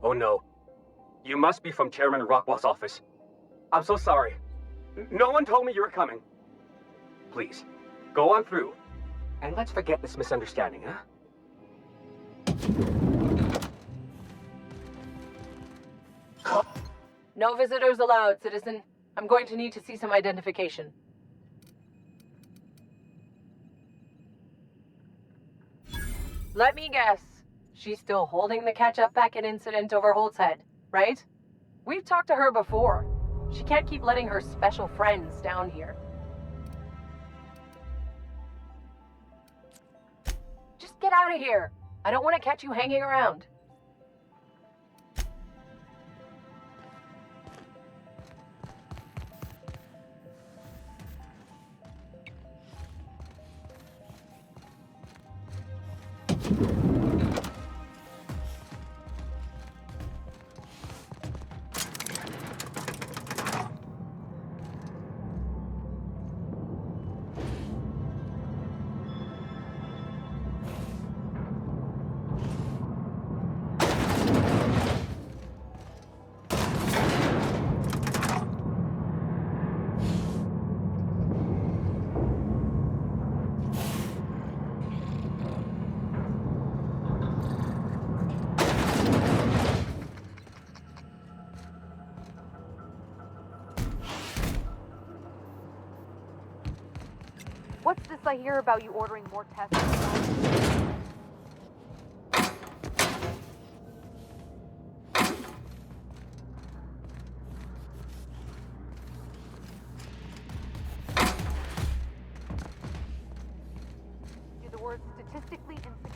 Oh no. You must be from Chairman Rockwell's office. I'm so sorry. No one told me you were coming. Please, go on through, and let's forget this misunderstanding, huh? No visitors allowed, citizen. I'm going to need to see some identification. Let me guess. She's still holding the catch-up packet incident over Holt's head, right? We've talked to her before. She can't keep letting her special friends down here. Just get out of here. I don't want to catch you hanging around. What's this I hear about you ordering more tests? Do the word statistically insignificant.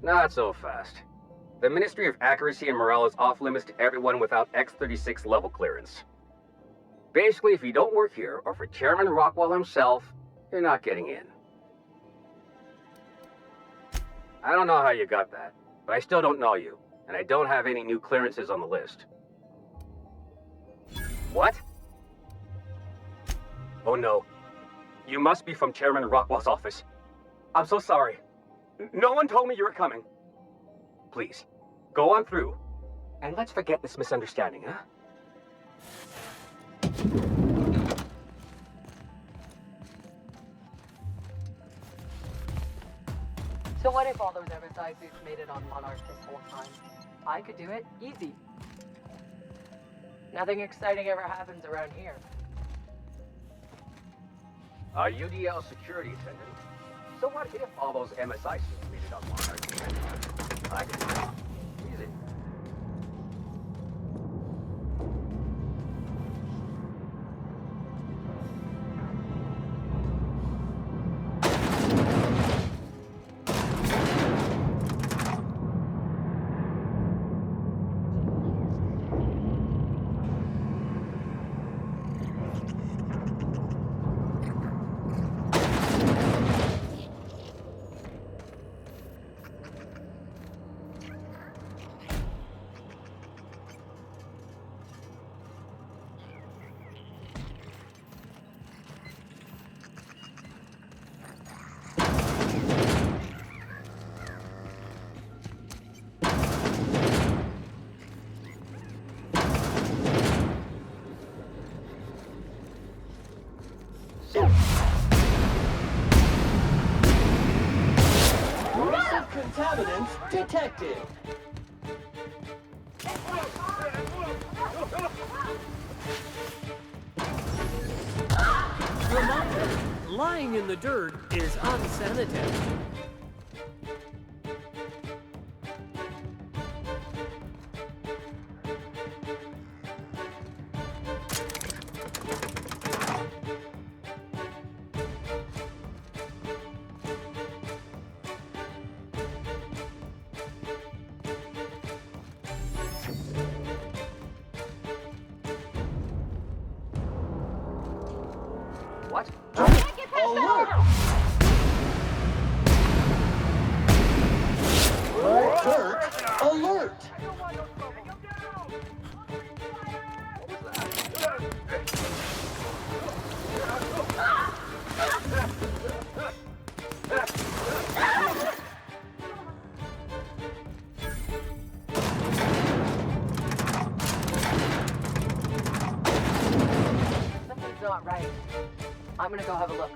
Not so fast. The Ministry of Accuracy and Morale is off limits to everyone without X-36 level clearance. Basically, if you don't work here, or for Chairman Rockwell himself, you're not getting in. I don't know how you got that, but I still don't know you, and I don't have any new clearances on the list. What? Oh no. You must be from Chairman Rockwell's office. I'm so sorry. No one told me you were coming. Please, go on through, and let's forget this misunderstanding, huh? So what if all those MSI suits made it on Monarch this whole time? I could do it, easy. Nothing exciting ever happens around here. A UDL security attendant. So what if all those MSI suits made it on Monarch? I can do it. Easy. Contaminants detected. Reminder, lying in the dirt is unsanitary. What? Alert! Alert! Alert! Something's not right. I'm gonna go have a look.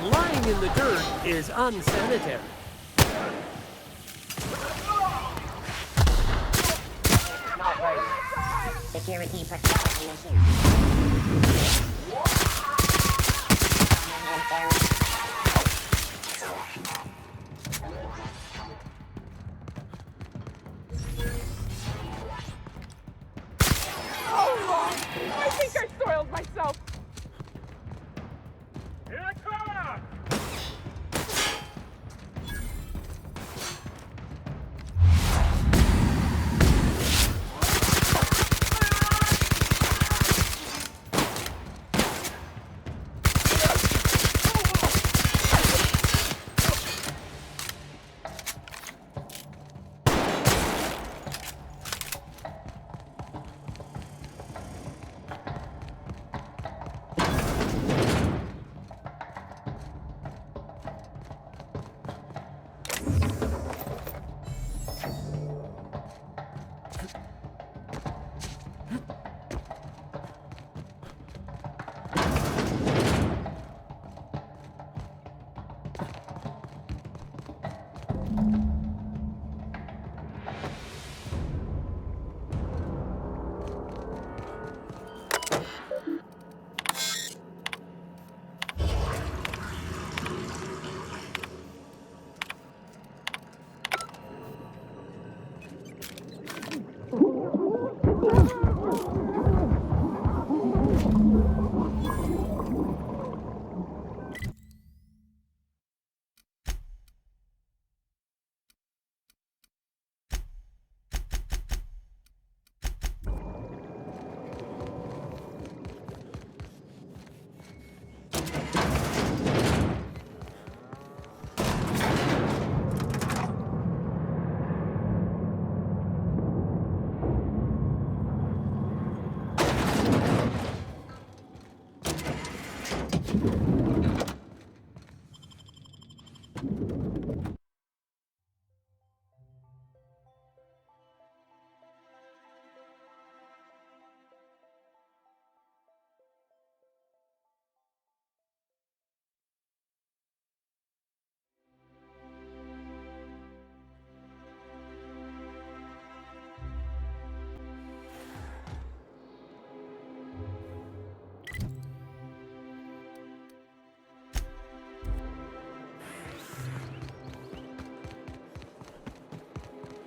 Lying in the dirt is unsanitary. security patrol mission. I think I soiled myself. Here I come!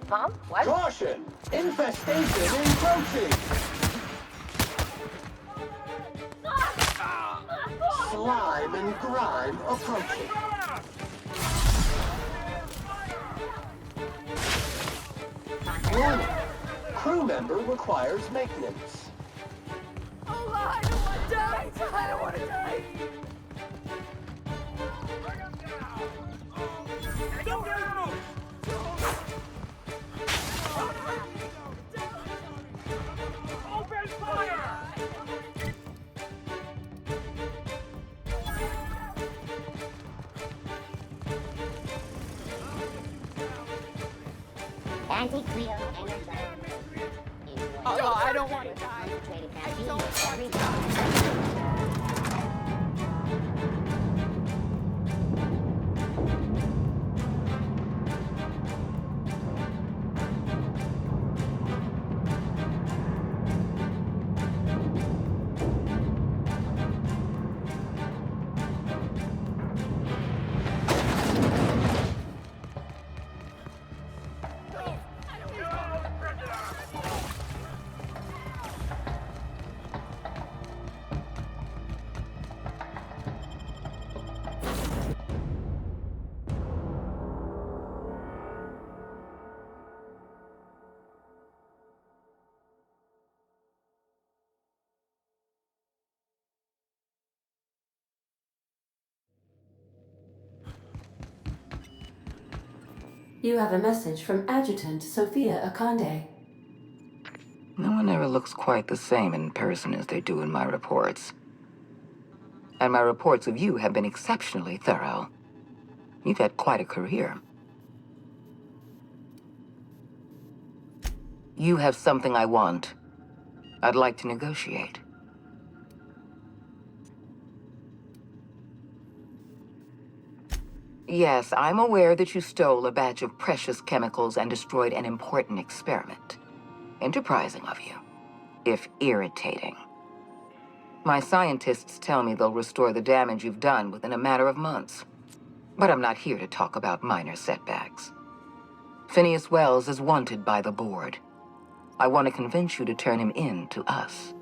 Mom? What? Caution! Infestation encroaching! Slime and grime approaching. Warning. Crew member requires maintenance. Oh, I don't want to die. I don't want to die. Open fire! Anti-Cleo energized. Oh, I don't want to die. I don't want to die. You have a message from Adjutant Sophia Akande. No one ever looks quite the same in person as they do in my reports. And my reports of you have been exceptionally thorough. You've had quite a career. You have something I want. I'd like to negotiate. Yes, I'm aware that you stole a batch of precious chemicals and destroyed an important experiment. Enterprising of you. if irritating. My scientists tell me they'll restore the damage you've done within a matter of months. But I'm not here to talk about minor setbacks. Phineas Wells is wanted by the board. I want to convince you to turn him in to us.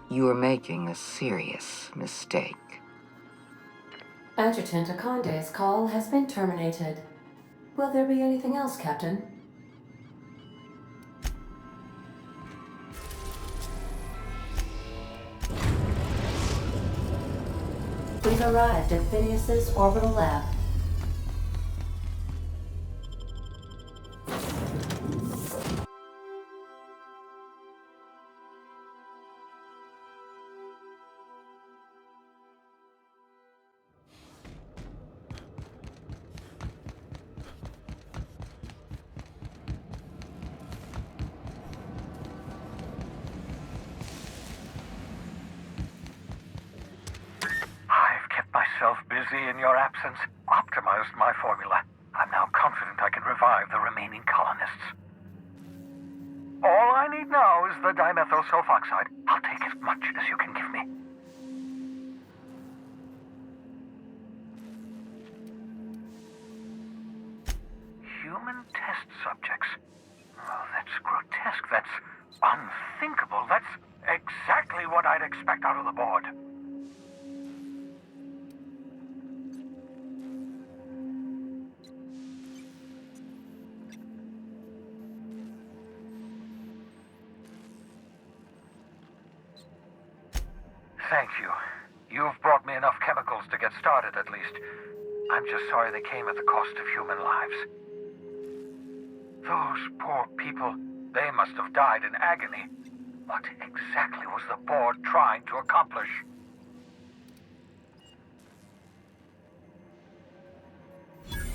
You're making a serious mistake. Adjutant Akonde's call has been terminated. Will there be anything else, Captain? We've arrived at Phineas's orbital lab. Busy in your absence, optimized my formula. I'm now confident I can revive the remaining colonists. All I need now is the dimethyl sulfoxide. I'll take as much as you can give me. Human test subjects. Oh, that's grotesque. That's unthinkable. That's exactly what I'd expect out of the board. Thank you. You've brought me enough chemicals to get started, at least. I'm just sorry they came at the cost of human lives. Those poor people, they must have died in agony. What exactly was the board trying to accomplish?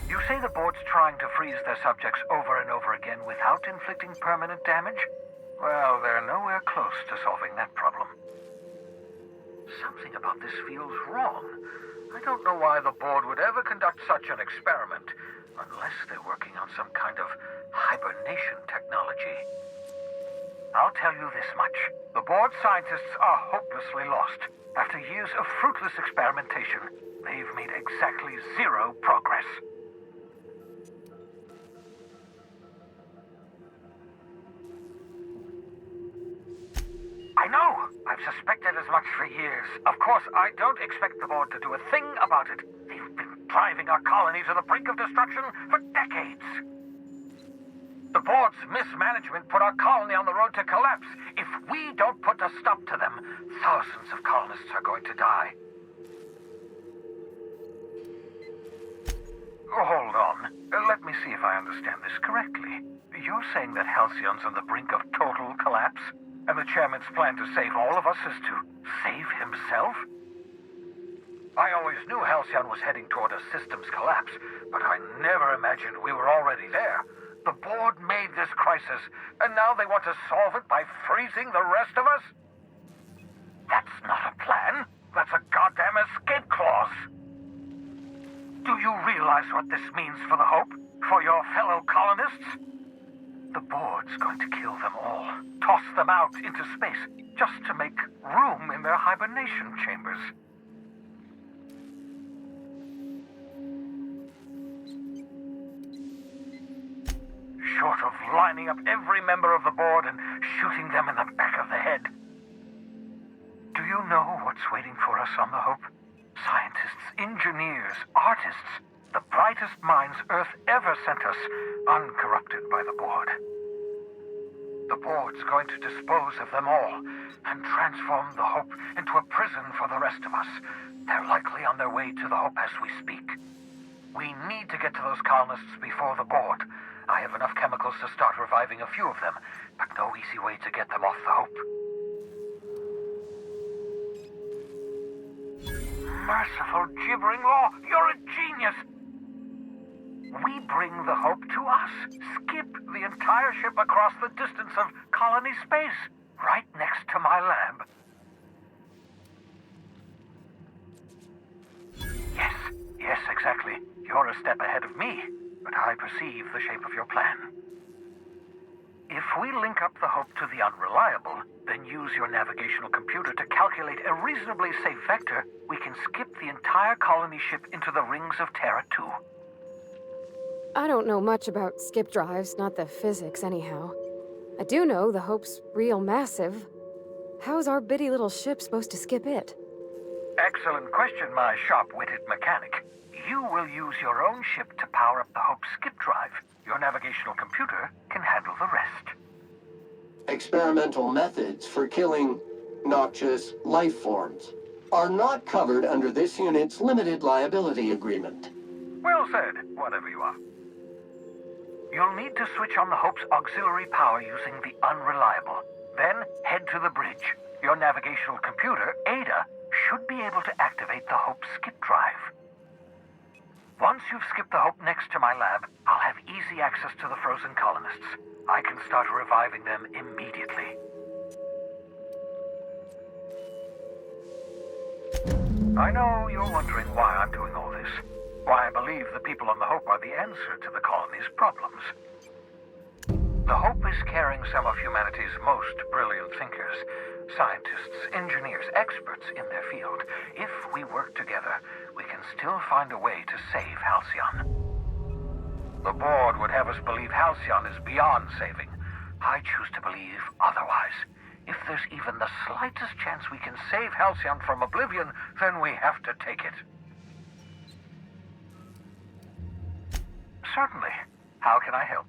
You say the board's trying to freeze their subjects over and over again without inflicting permanent damage? Well, they're nowhere close to solving that problem. Something about this feels wrong. I don't know why the board would ever conduct such an experiment, unless they're working on some kind of hibernation technology. I'll tell you this much. The board scientists are hopelessly lost. After years of fruitless experimentation, they've made exactly zero progress. I know! I've suspected as much for years. Of course, I don't expect the board to do a thing about it. They've been driving our colony to the brink of destruction for decades. The board's mismanagement put our colony on the road to collapse. If we don't put a stop to them, thousands of colonists are going to die. Hold on. Let me see if I understand this correctly. You're saying that Halcyon's on the brink of total collapse? And the chairman's plan to save all of us is to save himself? I always knew Halcyon was heading toward a systems collapse, but I never imagined we were already there. The board made this crisis, and now they want to solve it by freezing the rest of us? That's not a plan. That's a goddamn escape clause. Do you realize what this means for the Hope? For your fellow colonists? The board's going to kill them all, toss them out into space, just to make room in their hibernation chambers. Short of lining up every member of the board and shooting them in the back of the head. Do you know what's waiting for us on the Hope? Scientists, engineers, artists, the brightest minds Earth ever sent us, uncorrupted by the board. The board's going to dispose of them all and transform the Hope into a prison for the rest of us. They're likely on their way to the Hope as we speak. We need to get to those colonists before the board. I have enough chemicals to start reviving a few of them, but no easy way to get them off the Hope. Merciful gibbering law, you're a genius! We bring the Hope to us. Skip the entire ship across the distance of colony space, right next to my lab. Yes, exactly. You're a step ahead of me, but I perceive the shape of your plan. If we link up the Hope to the Unreliable, then use your navigational computer to calculate a reasonably safe vector, we can skip the entire colony ship into the rings of Terra 2. I don't know much about skip drives, not the physics anyhow. I do know the Hope's real massive. How's our bitty little ship supposed to skip it? Excellent question, my sharp-witted mechanic. You will use your own ship to power up the Hope's skip drive. Your navigational computer can handle the rest. Experimental methods for killing noxious life forms are not covered under this unit's limited liability agreement. Well said, whatever you are. You'll need to switch on the Hope's auxiliary power using the Unreliable. Then head to the bridge. Your navigational computer, Ada, should be able to activate the Hope's skip drive. Once you've skipped the Hope next to my lab, I'll have easy access to the frozen colonists. I can start reviving them immediately. I know you're wondering why I'm doing all this. Why I believe the people on the Hope are the answer to the colony's problems. The Hope is carrying some of humanity's most brilliant thinkers, scientists, engineers, experts in their field. If we work together, we can still find a way to save Halcyon. The board would have us believe Halcyon is beyond saving. I choose to believe otherwise. If there's even the slightest chance we can save Halcyon from oblivion, then we have to take it. Certainly. How can I help?